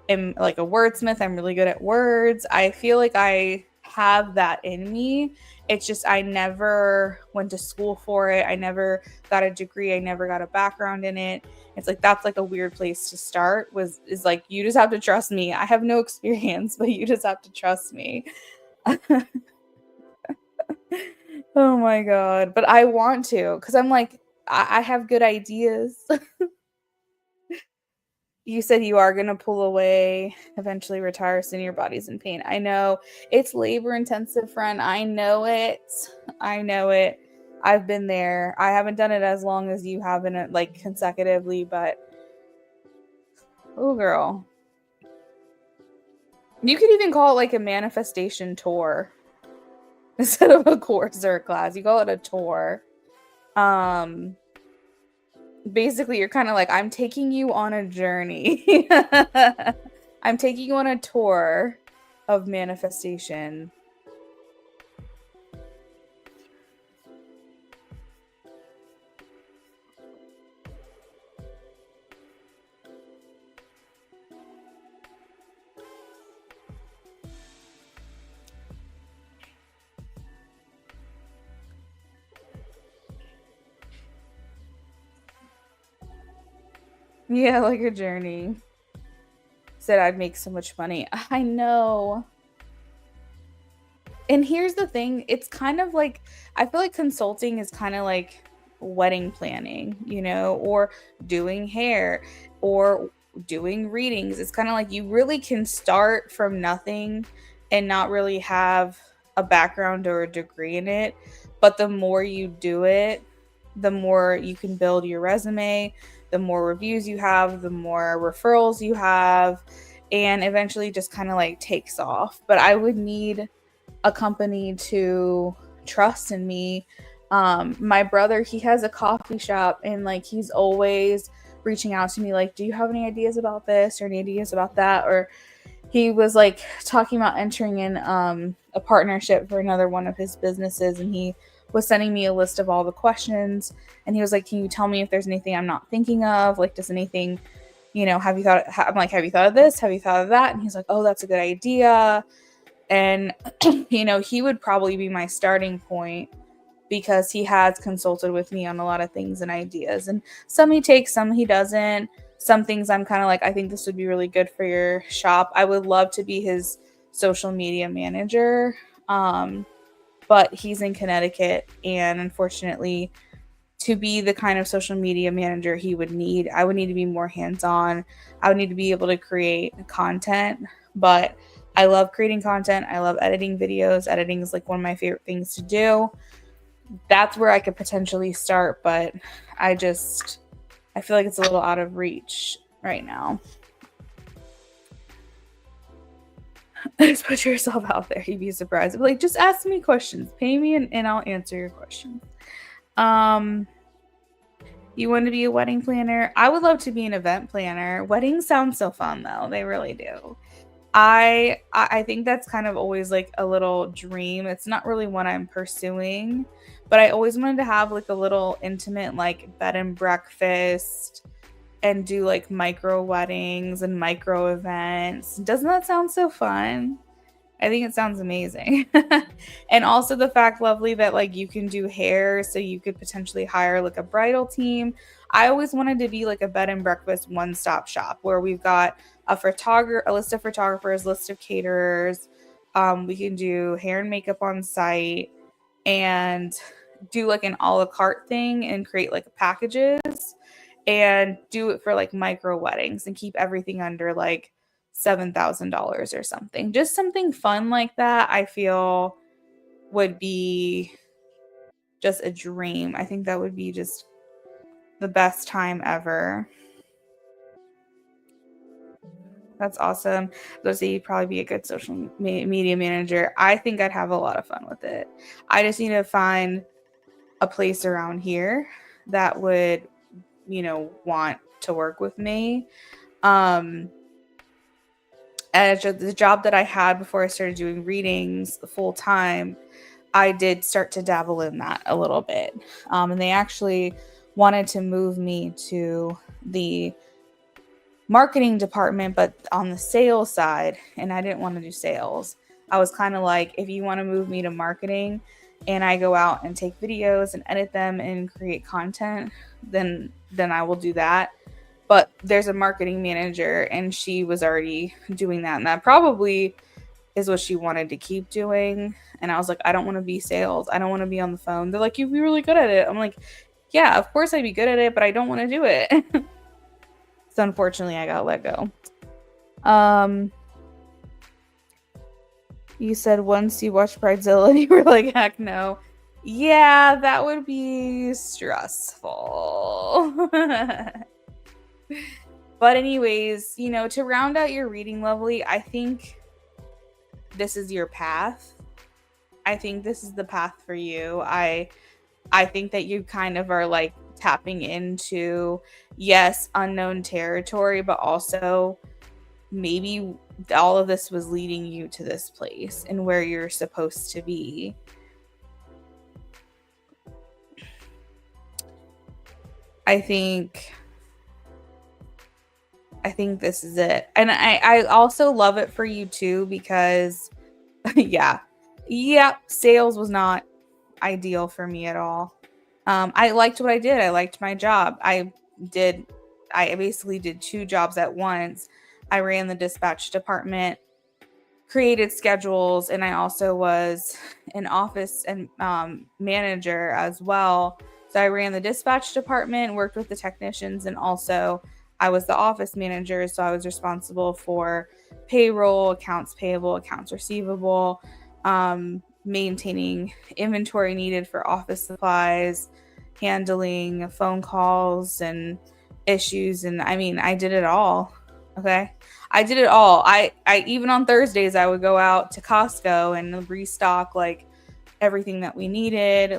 am like a wordsmith. I'm really good at words. I feel like I have that in me. It's just I never went to school for it. I never got a degree. I never got a background in it. It's like that's like a weird place to start. Is like, you just have to trust me. I have no experience, but you just have to trust me. Oh my god. But I want to, because I'm like, I have good ideas. You said you are gonna pull away, eventually retire, soon your body's in pain. I know it's labor intensive, friend. I know it. I know it. I've been there. I haven't done it as long as you haven't, like consecutively, but oh girl. You could even call it like a manifestation tour instead of a course or a class. You call it a tour. Um Basically you're kind of like, I'm taking you on a journey. I'm taking you on a tour of manifestation. Yeah, like a journey. Said I'd make so much money. I know. And here's the thing, it's kind of like, I feel like consulting is kind of like wedding planning, or doing hair or doing readings. It's kind of like you really can start from nothing and not really have a background or a degree in it. But the more you do it, the more you can build your resume, the more reviews you have, the more referrals you have, and eventually just kind of like takes off. But I would need a company to trust in me. My brother, he has a coffee shop, and like he's always reaching out to me like, do you have any ideas about this or any ideas about that? Or he was like talking about entering in a partnership for another one of his businesses, and he was sending me a list of all the questions, and he was like, can you tell me if there's anything I'm not thinking of? Like, does anything, have you thought? I'm like, have you thought of this? Have you thought of that? And he's like, oh, that's a good idea. And, he would probably be my starting point because he has consulted with me on a lot of things and ideas. And some he takes, some he doesn't. Some things I'm kind of like, I think this would be really good for your shop. I would love to be his social media manager. But he's in Connecticut. And unfortunately, to be the kind of social media manager he would need, I would need to be more hands-on. I would need to be able to create content. But I love creating content. I love editing videos. Editing is like one of my favorite things to do. That's where I could potentially start, but I feel like it's a little out of reach right now. Just put yourself out there. You'd be surprised. But like, just ask me questions. Pay me and I'll answer your questions. You want to be a wedding planner? I would love to be an event planner. Weddings sound so fun though. They really do. I think that's kind of always like a little dream. It's not really what I'm pursuing, but I always wanted to have like a little intimate like bed and breakfast and do like micro weddings and micro events. Doesn't that sound so fun? I think it sounds amazing. And also the fact, lovely, that like you can do hair, so you could potentially hire like a bridal team. I always wanted to be like a bed and breakfast one-stop shop where we've got a list of photographers, list of caterers. We can do hair and makeup on site and do like an a la carte thing and create like packages and do it for like micro weddings and keep everything under like $7,000 or something. Just something fun like that, I feel would be just a dream. I think that would be just the best time ever. That's awesome. Those you'd probably be a good social media manager. I think I'd have a lot of fun with it. I just need to find a place around here that would, want to work with me. Um, and the job that I had before I started doing readings full time, I did start to dabble in that a little bit. And they actually wanted to move me to the marketing department, but on the sales side. And I didn't want to do sales. I was kind of like, if you want to move me to marketing and I go out and take videos and edit them and create content, then I will do that. But there's a marketing manager and she was already doing that. And that probably is what she wanted to keep doing. And I was like, I don't want to be sales. I don't want to be on the phone. They're like, you'd be really good at it. I'm like, yeah, of course I'd be good at it, but I don't want to do it. So unfortunately I got let go. You said once you watched Bridezilla and you were like, heck no. Yeah, that would be stressful. But anyways, to round out your reading, lovely, I think this is your path. I think this is the path for you. I think that you kind of are like tapping into, yes, unknown territory, but also maybe all of this was leading you to this place and where you're supposed to be. I think this is it. And I also love it for you too, because yeah, sales was not ideal for me at all. I liked what I did. I liked my job. I basically did two jobs at once. I ran the dispatch department, created schedules, and I also was an office and manager as well. So I ran the dispatch department, worked with the technicians, and also I was the office manager. So I was responsible for payroll, accounts payable, accounts receivable, maintaining inventory needed for office supplies, handling phone calls and issues. And I mean, I did it all. Okay. I did it all. I even on Thursdays I would go out to Costco and restock like everything that we needed,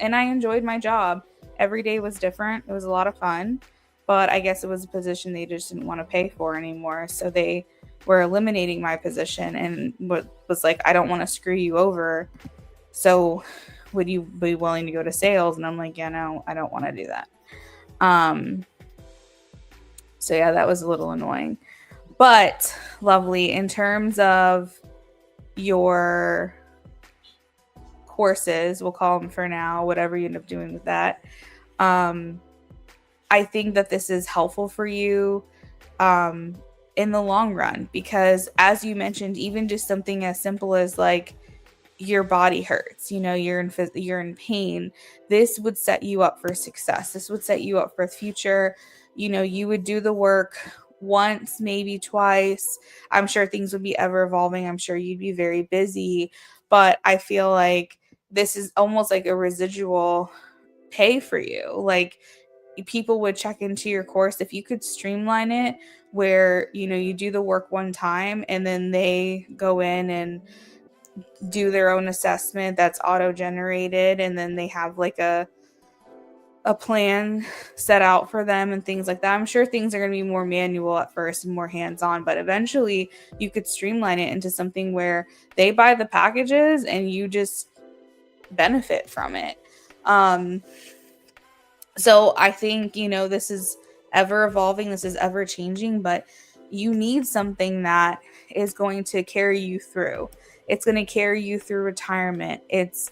and I enjoyed my job. Every day was different. It was a lot of fun, but I guess it was a position they just didn't want to pay for anymore. So they were eliminating my position and was like, I don't want to screw you over. So would you be willing to go to sales? And I'm like, yeah, no, I don't want to do that. So yeah, that was a little annoying. But lovely, in terms of your courses, we'll call them for now, whatever you end up doing with that. I think that this is helpful for you in the long run, because as you mentioned, even just something as simple as like your body hurts, you're in pain. This would set you up for success. This would set you up for the future. You would do the work once, maybe twice. I'm sure things would be ever evolving. I'm sure you'd be very busy, but I feel like this is almost like a residual pay for you. Like, people would check into your course if you could streamline it where you do the work one time and then they go in and do their own assessment that's auto generated, and then they have like a plan set out for them and things like that. I'm sure things are going to be more manual at first and more hands-on, but eventually you could streamline it into something where they buy the packages and you just benefit from it. Um, so I think, this is ever evolving, this is ever changing, but you need something that is going to carry you through. It's going to carry you through retirement. It's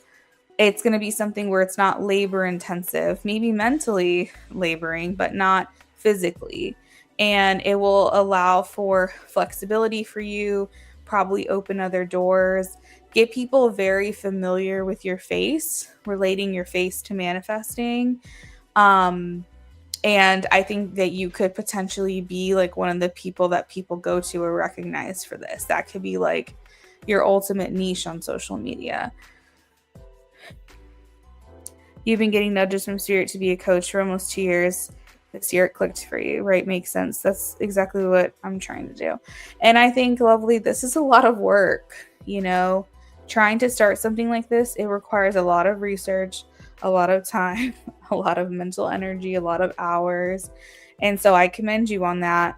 going to be something where it's not labor intensive, maybe mentally laboring, but not physically. And it will allow for flexibility for you, probably open other doors, get people very familiar with your face, relating your face to manifesting. Um, and I think that you could potentially be like one of the people that people go to or recognize for this. That could be like your ultimate niche on social media. You've been getting nudges from Spirit to be a coach for almost 2 years. This year it clicked for you, right? Makes sense. That's exactly what I'm trying to do. And I think, lovely, this is a lot of work, trying to start something like this. It requires a lot of research, a lot of time, a lot of mental energy, a lot of hours. And so I commend you on that,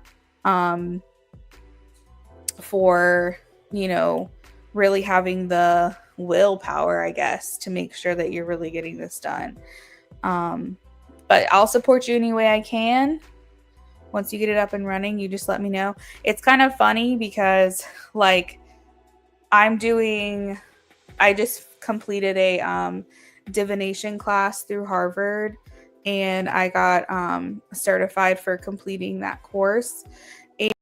for, really having the willpower, I guess, to make sure that you're really getting this done. But I'll support you any way I can. Once you get it up and running, you just let me know. It's kind of funny because like I just completed a divination class through Harvard, and I got certified for completing that course.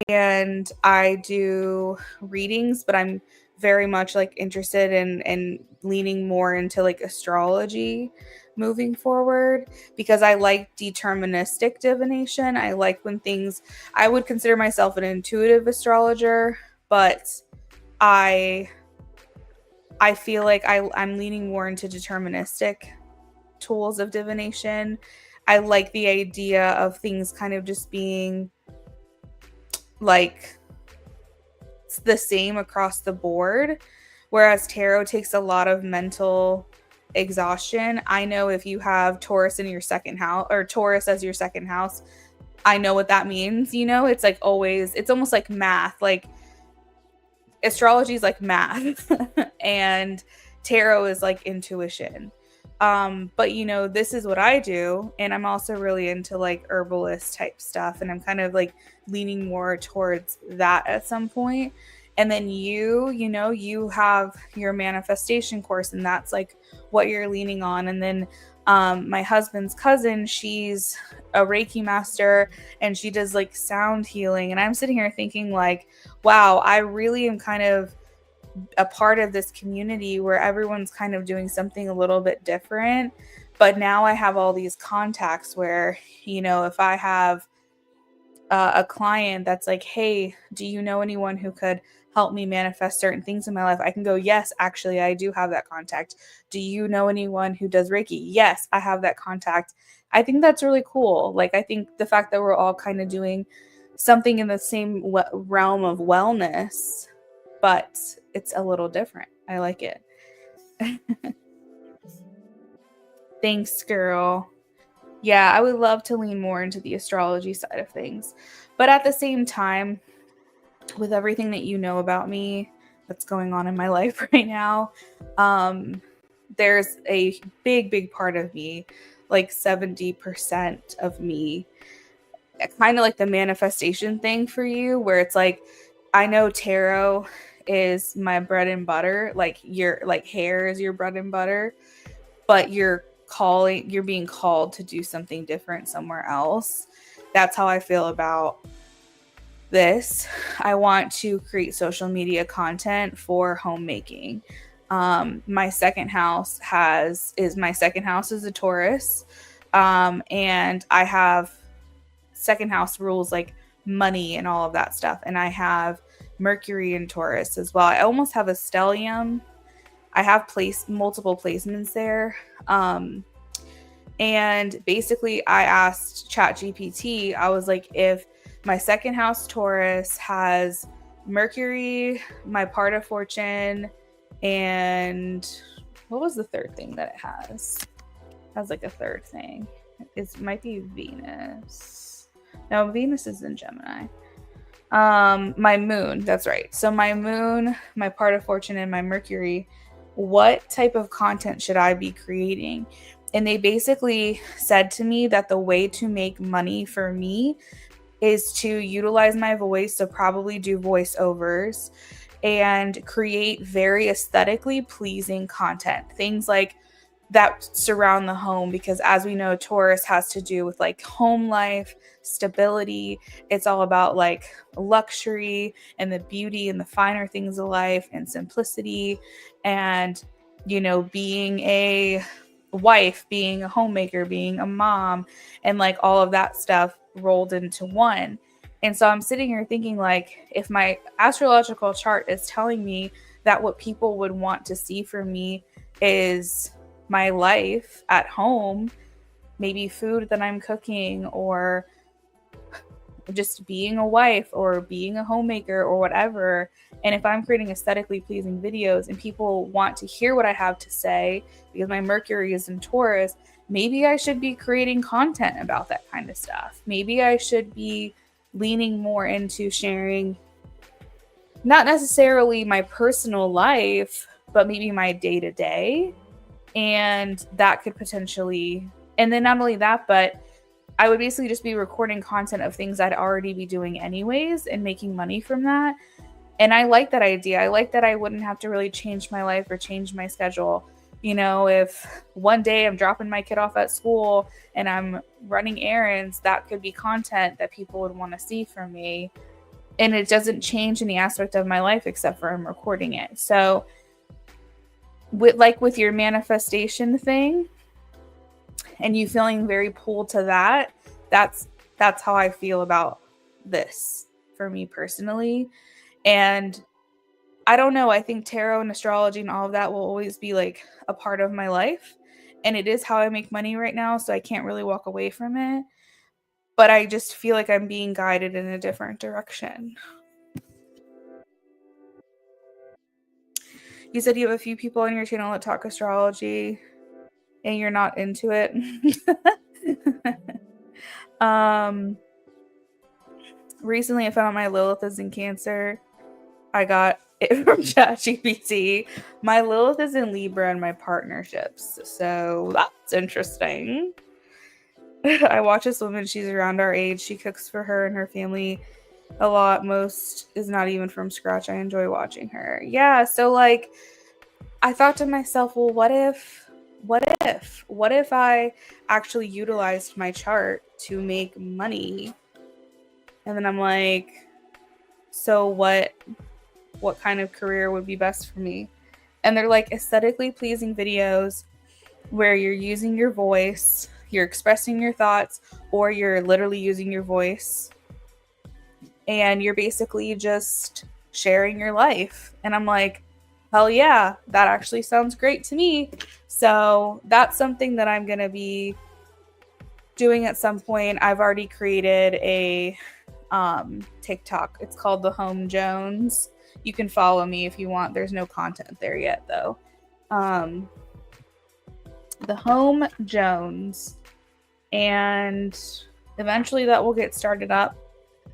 And I do readings, but I'm very much like interested in leaning more into like astrology moving forward, because I like deterministic divination. I like when I would consider myself an intuitive astrologer, but I feel like I'm leaning more into deterministic tools of divination. I like the idea of things kind of just being like the same across the board, whereas tarot takes a lot of mental exhaustion. I know if you have Taurus in your second house, or Taurus as your second house, I know what that means. It's like it's almost like math. Like astrology is like math and tarot is like intuition. But this is what I do, and I'm also really into like herbalist type stuff, and I'm kind of like leaning more towards that at some point. And then you have your manifestation course, and that's like what you're leaning on. And then my husband's cousin, she's a Reiki master, and she does like sound healing, and I'm sitting here thinking like, wow, I really am kind of a part of this community where everyone's kind of doing something a little bit different. But now I have all these contacts where, if I have a client that's like, hey, do you know anyone who could help me manifest certain things in my life? I can go, yes, actually, I do have that contact. Do you know anyone who does Reiki? Yes, I have that contact. I think that's really cool. Like, I think the fact that we're all kind of doing something in the same realm of wellness, but it's a little different. I like it. Thanks, girl. Yeah, I would love to lean more into the astrology side of things. But at the same time, with everything that you know about me that's going on in my life right now, there's a big part of me, like 70% of me, kind of like the manifestation thing for you, where it's like, I know tarot is my bread and butter, like your like hair is your bread and butter, but you're being called to do something different somewhere else. That's how I feel about this. I want to create social media content for homemaking. My second house is a Taurus, and I have second house rules like money and all of that stuff, and I have Mercury in Taurus as well. I almost have a stellium. I have multiple placements there. And basically I asked ChatGPT, I was like, if my second house Taurus has Mercury, my part of fortune, and what was the third thing that it has? It has like a third thing. It might be Venus. No, Venus is in Gemini. My moon, that's right. So my moon, my part of fortune, and my Mercury, what type of content should I be creating? And they basically said to me that the way to make money for me is to utilize my voice, so probably do voiceovers and create very aesthetically pleasing content. Things like that surround the home, because as we know, Taurus has to do with like home life, stability. It's all about like luxury and the beauty and the finer things of life and simplicity and, being a wife, being a homemaker, being a mom, and like all of that stuff rolled into one. And so I'm sitting here thinking, like, if my astrological chart is telling me that what people would want to see from me is my life at home, maybe food that I'm cooking, or just being a wife or being a homemaker or whatever. And if I'm creating aesthetically pleasing videos and people want to hear what I have to say because my Mercury is in Taurus, maybe I should be creating content about that kind of stuff. Maybe I should be leaning more into sharing not necessarily my personal life, but maybe my day to day. And that could potentially, and then not only that, but I would basically just be recording content of things I'd already be doing anyways and making money from that. And I like that idea. I like that I wouldn't have to really change my life or change my schedule. If one day I'm dropping my kid off at school and I'm running errands, that could be content that people would want to see from me. And it doesn't change any aspect of my life except for I'm recording it. So with your manifestation thing and you feeling very pulled to that, that's how I feel about this for me personally. And I don't know, I think tarot and astrology and all of that will always be like a part of my life, and it is how I make money right now, so I can't really walk away from it, but I just feel like I'm being guided in a different direction. You said you have a few people on your channel that talk astrology and you're not into it. um Recently I found out my Lilith is in Cancer. I got it from ChatGPT. My Lilith is in Libra in my partnerships, so that's interesting. I watch this woman, she's around our age. She cooks for her and her family a lot. Most is not even from scratch. I enjoy watching her. Yeah, so like I thought to myself, well, what if I actually utilized my chart to make money? And then I'm like, so what kind of career would be best for me? And they're like aesthetically pleasing videos where you're using your voice, you're expressing your thoughts, or you're literally using your voice and you're basically just sharing your life. And I'm like, hell yeah, that actually sounds great to me. So that's something that I'm going to be doing at some point. I've already created a TikTok. It's called The Home Jones. You can follow me if you want. There's no content there yet though. The Home Jones. And eventually that will get started up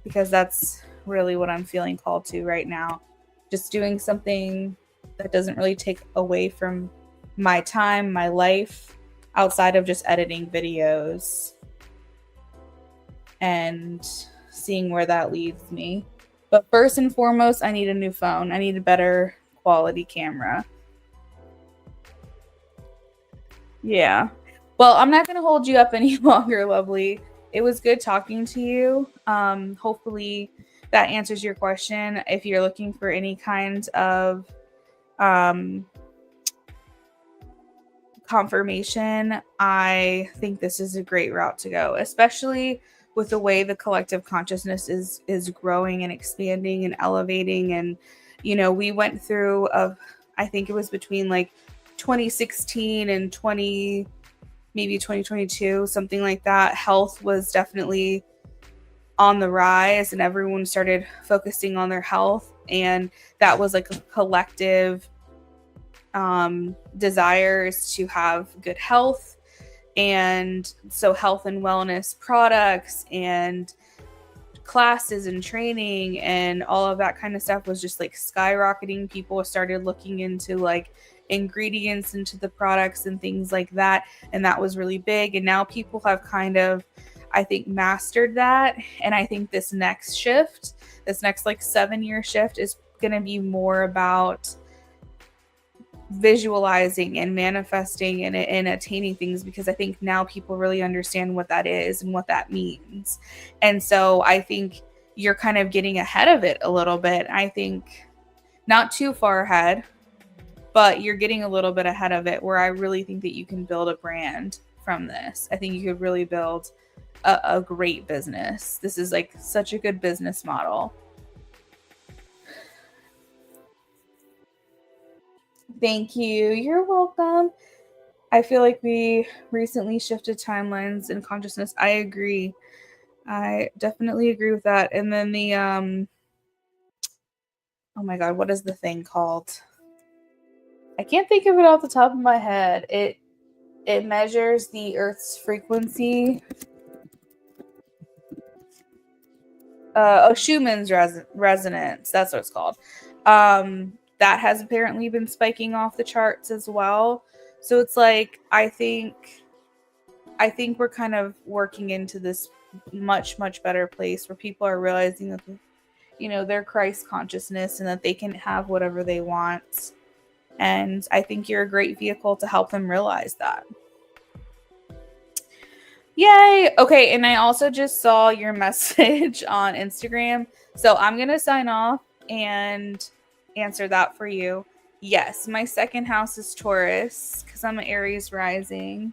because that's really what I'm feeling called to right now. Just doing something that doesn't really take away from my time, my life, outside of just editing videos and seeing where that leads me. But first and foremost, I need a new phone. I need a better quality camera. Yeah. Well, I'm not going to hold you up any longer, lovely. It was good talking to you. Hopefully that answers your question. If you're looking for any kind of confirmation, I think this is a great route to go, especially with the way the collective consciousness is growing and expanding and elevating. And we went through I think it was between like 2016 and 2022, something like that. Health was definitely on the rise and everyone started focusing on their health, and that was like a collective desires to have good health. And so health and wellness products and classes and training and all of that kind of stuff was just like skyrocketing. People started looking into like ingredients into the products and things like that. And that was really big. And now people have kind of, I think, mastered that. And I think this next shift, this next like 7-year shift, is going to be more about visualizing and manifesting and attaining things, because I think now people really understand what that is and what that means. And so I think you're kind of getting ahead of it a little bit. I think not too far ahead, but you're getting a little bit ahead of it, where I really think that you can build a brand from this. I think you could really build a great business. This is like such a good business model. Thank you. You're welcome. I feel like we recently shifted timelines and consciousness. I agree. I definitely agree with that. And then the oh my god, what is the thing called? I can't think of it off the top of my head. It measures the Earth's frequency. Schumann's resonance. That's what it's called. That has apparently been spiking off the charts as well. So it's like I think we're kind of working into this much better place where people are realizing that their Christ consciousness and that they can have whatever they want. And I think you're a great vehicle to help them realize that. Yay! Okay, and I also just saw your message on Instagram. So I'm going to sign off and answer that for you. Yes, my second house is Taurus because I'm an Aries rising.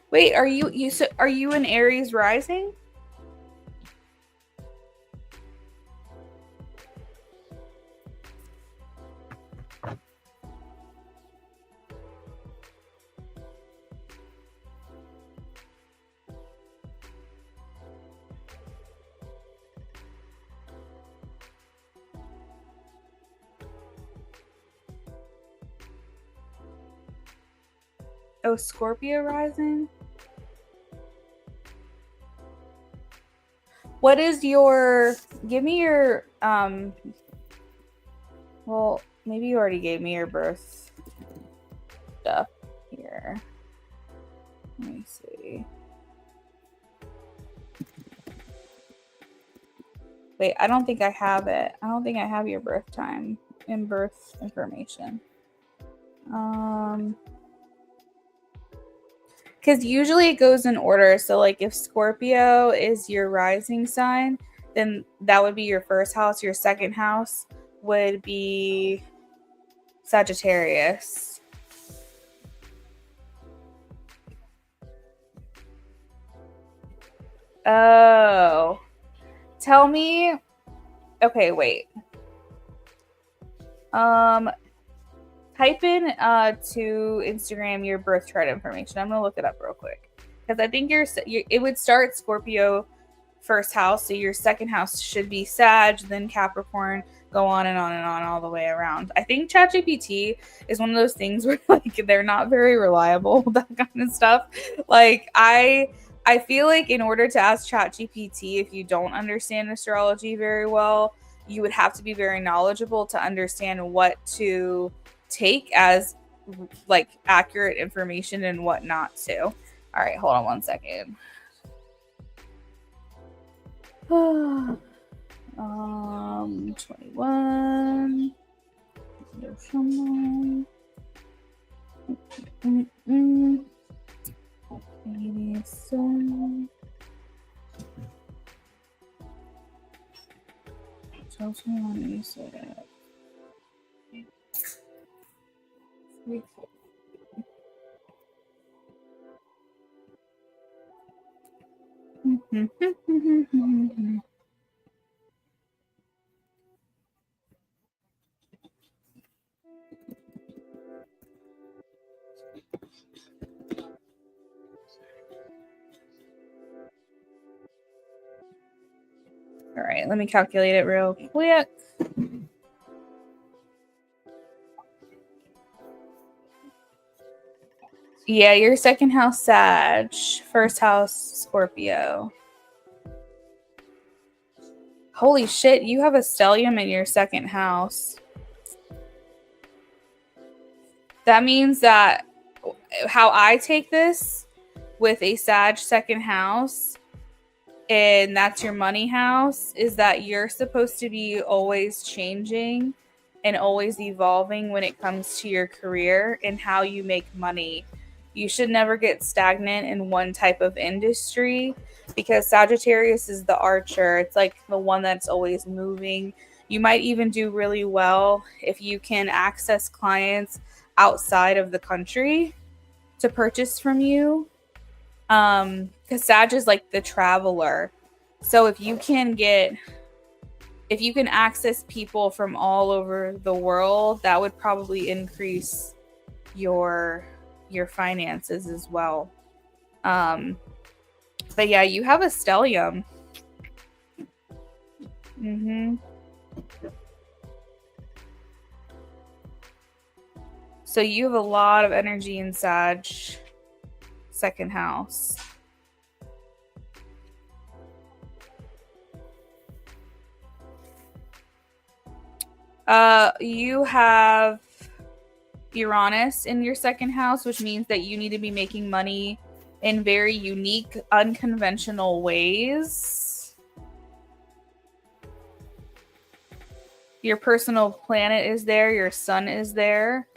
Wait, are you an Aries rising? Oh, Scorpio rising? What is your, give me your, well, maybe you already gave me your birth stuff here. Let me see. Wait, I don't think I have it. I don't think I have your birth time and birth information. Because usually it goes in order. So like if Scorpio is your rising sign, then that would be your first house. Your second house would be Sagittarius. Oh. Tell me. Okay, wait. Type in to Instagram your birth chart information. I'm gonna look it up real quick because I think it would start Scorpio first house, so your second house should be Sag, then Capricorn, go on and on and on all the way around. I think ChatGPT is one of those things where like they're not very reliable, that kind of stuff. Like I feel like in order to ask ChatGPT, if you don't understand astrology very well, you would have to be very knowledgeable to understand what to take as like accurate information and what not to. All right, hold on one second. 21. All right, let me calculate it real quick. Yeah, your second house Sag, first house Scorpio. Holy shit, you have a stellium in your second house. That means that how I take this with a Sag second house, and that's your money house, is that you're supposed to be always changing and always evolving when it comes to your career and how you make money. You should never get stagnant in one type of industry because Sagittarius is the archer. It's like the one that's always moving. You might even do really well if you can access clients outside of the country to purchase from you. Because Sag is like the traveler. So if you can access people from all over the world, that would probably increase your finances as well. But yeah, you have a stellium. So you have a lot of energy in Sag second house. You have Uranus in your second house, which means that you need to be making money in very unique, unconventional ways. Your personal planet is there, your sun is there.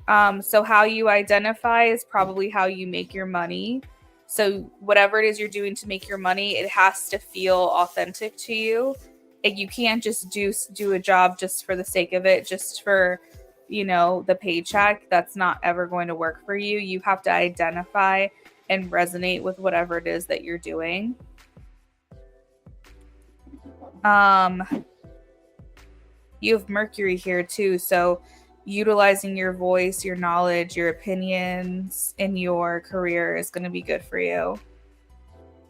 So how you identify is probably how you make your money. So whatever it is you're doing to make your money, it has to feel authentic to you. Like you can't just do a job just for the sake of it, just for, the paycheck. That's not ever going to work for you. You have to identify and resonate with whatever it is that you're doing. You have Mercury here too, so utilizing your voice, your knowledge, your opinions in your career is going to be good for you.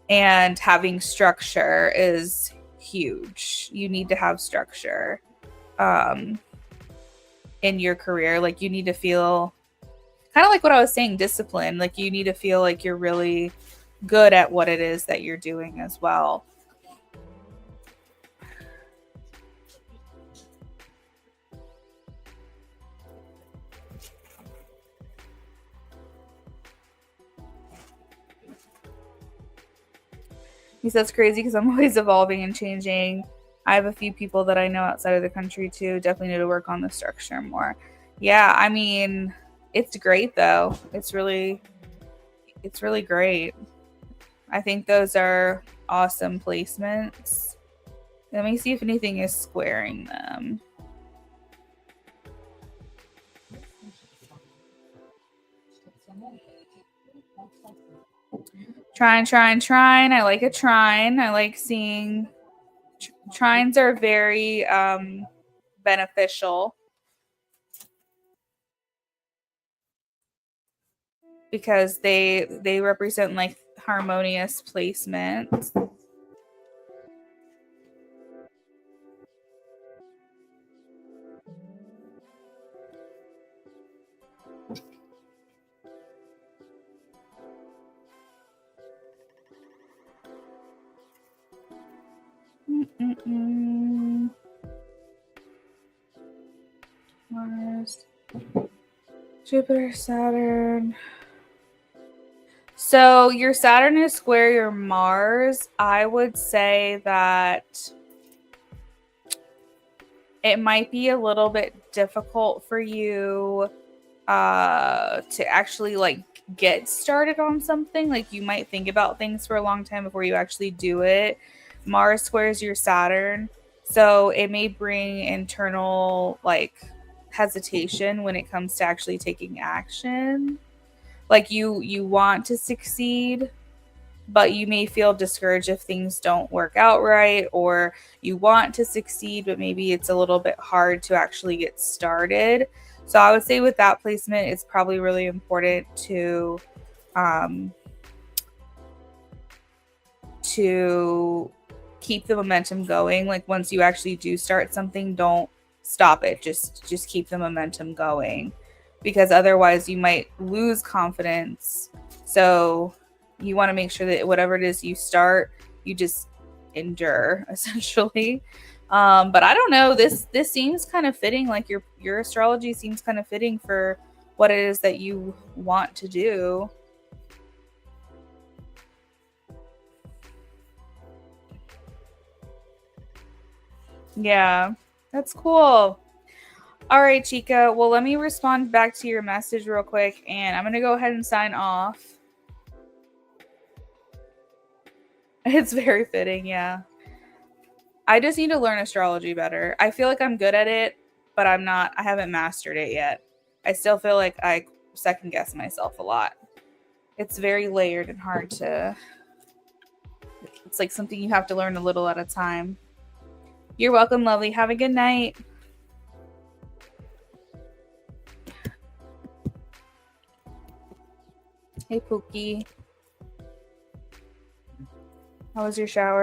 And having structure is huge. You need to have structure in your career. Like you need to feel kind of like what I was saying, discipline. Like you need to feel like you're really good at what it is that you're doing as well. He says crazy because I'm always evolving and changing. I have a few people that I know outside of the country too. Definitely need to work on the structure more. Yeah, I mean, it's great though. It's really great. I think those are awesome placements. Let me see if anything is squaring them. Trine. I like a trine. I like seeing trines are very beneficial because they represent like harmonious placement. Mars, Jupiter, Saturn. So your Saturn is square your Mars. I would say that it might be a little bit difficult for you to actually like get started on something. Like you might think about things for a long time before you actually do it. Mars squares your Saturn, so it may bring internal like hesitation when it comes to actually taking action. Like you want to succeed, but you may feel discouraged if things don't work out right, or you want to succeed but maybe it's a little bit hard to actually get started. So I would say with that placement, it's probably really important to keep the momentum going. Like once you actually do start something, don't stop it. Just keep the momentum going. because otherwise you might lose confidence. So you want to make sure that whatever it is you start, you just endure essentially. But I don't know. This seems kind of fitting. Like your astrology seems kind of fitting for what it is that you want to do. Yeah, that's cool. All right, Chica. Well, let me respond back to your message real quick, and I'm gonna go ahead and sign off. It's very fitting, yeah. I just need to learn astrology better. I feel like I'm good at it, but I'm not, I haven't mastered it yet. I still feel like I second guess myself a lot. It's very layered and hard to, it's like something you have to learn a little at a time. You're welcome, lovely. Have a good night. Hey, Pookie. How was your shower?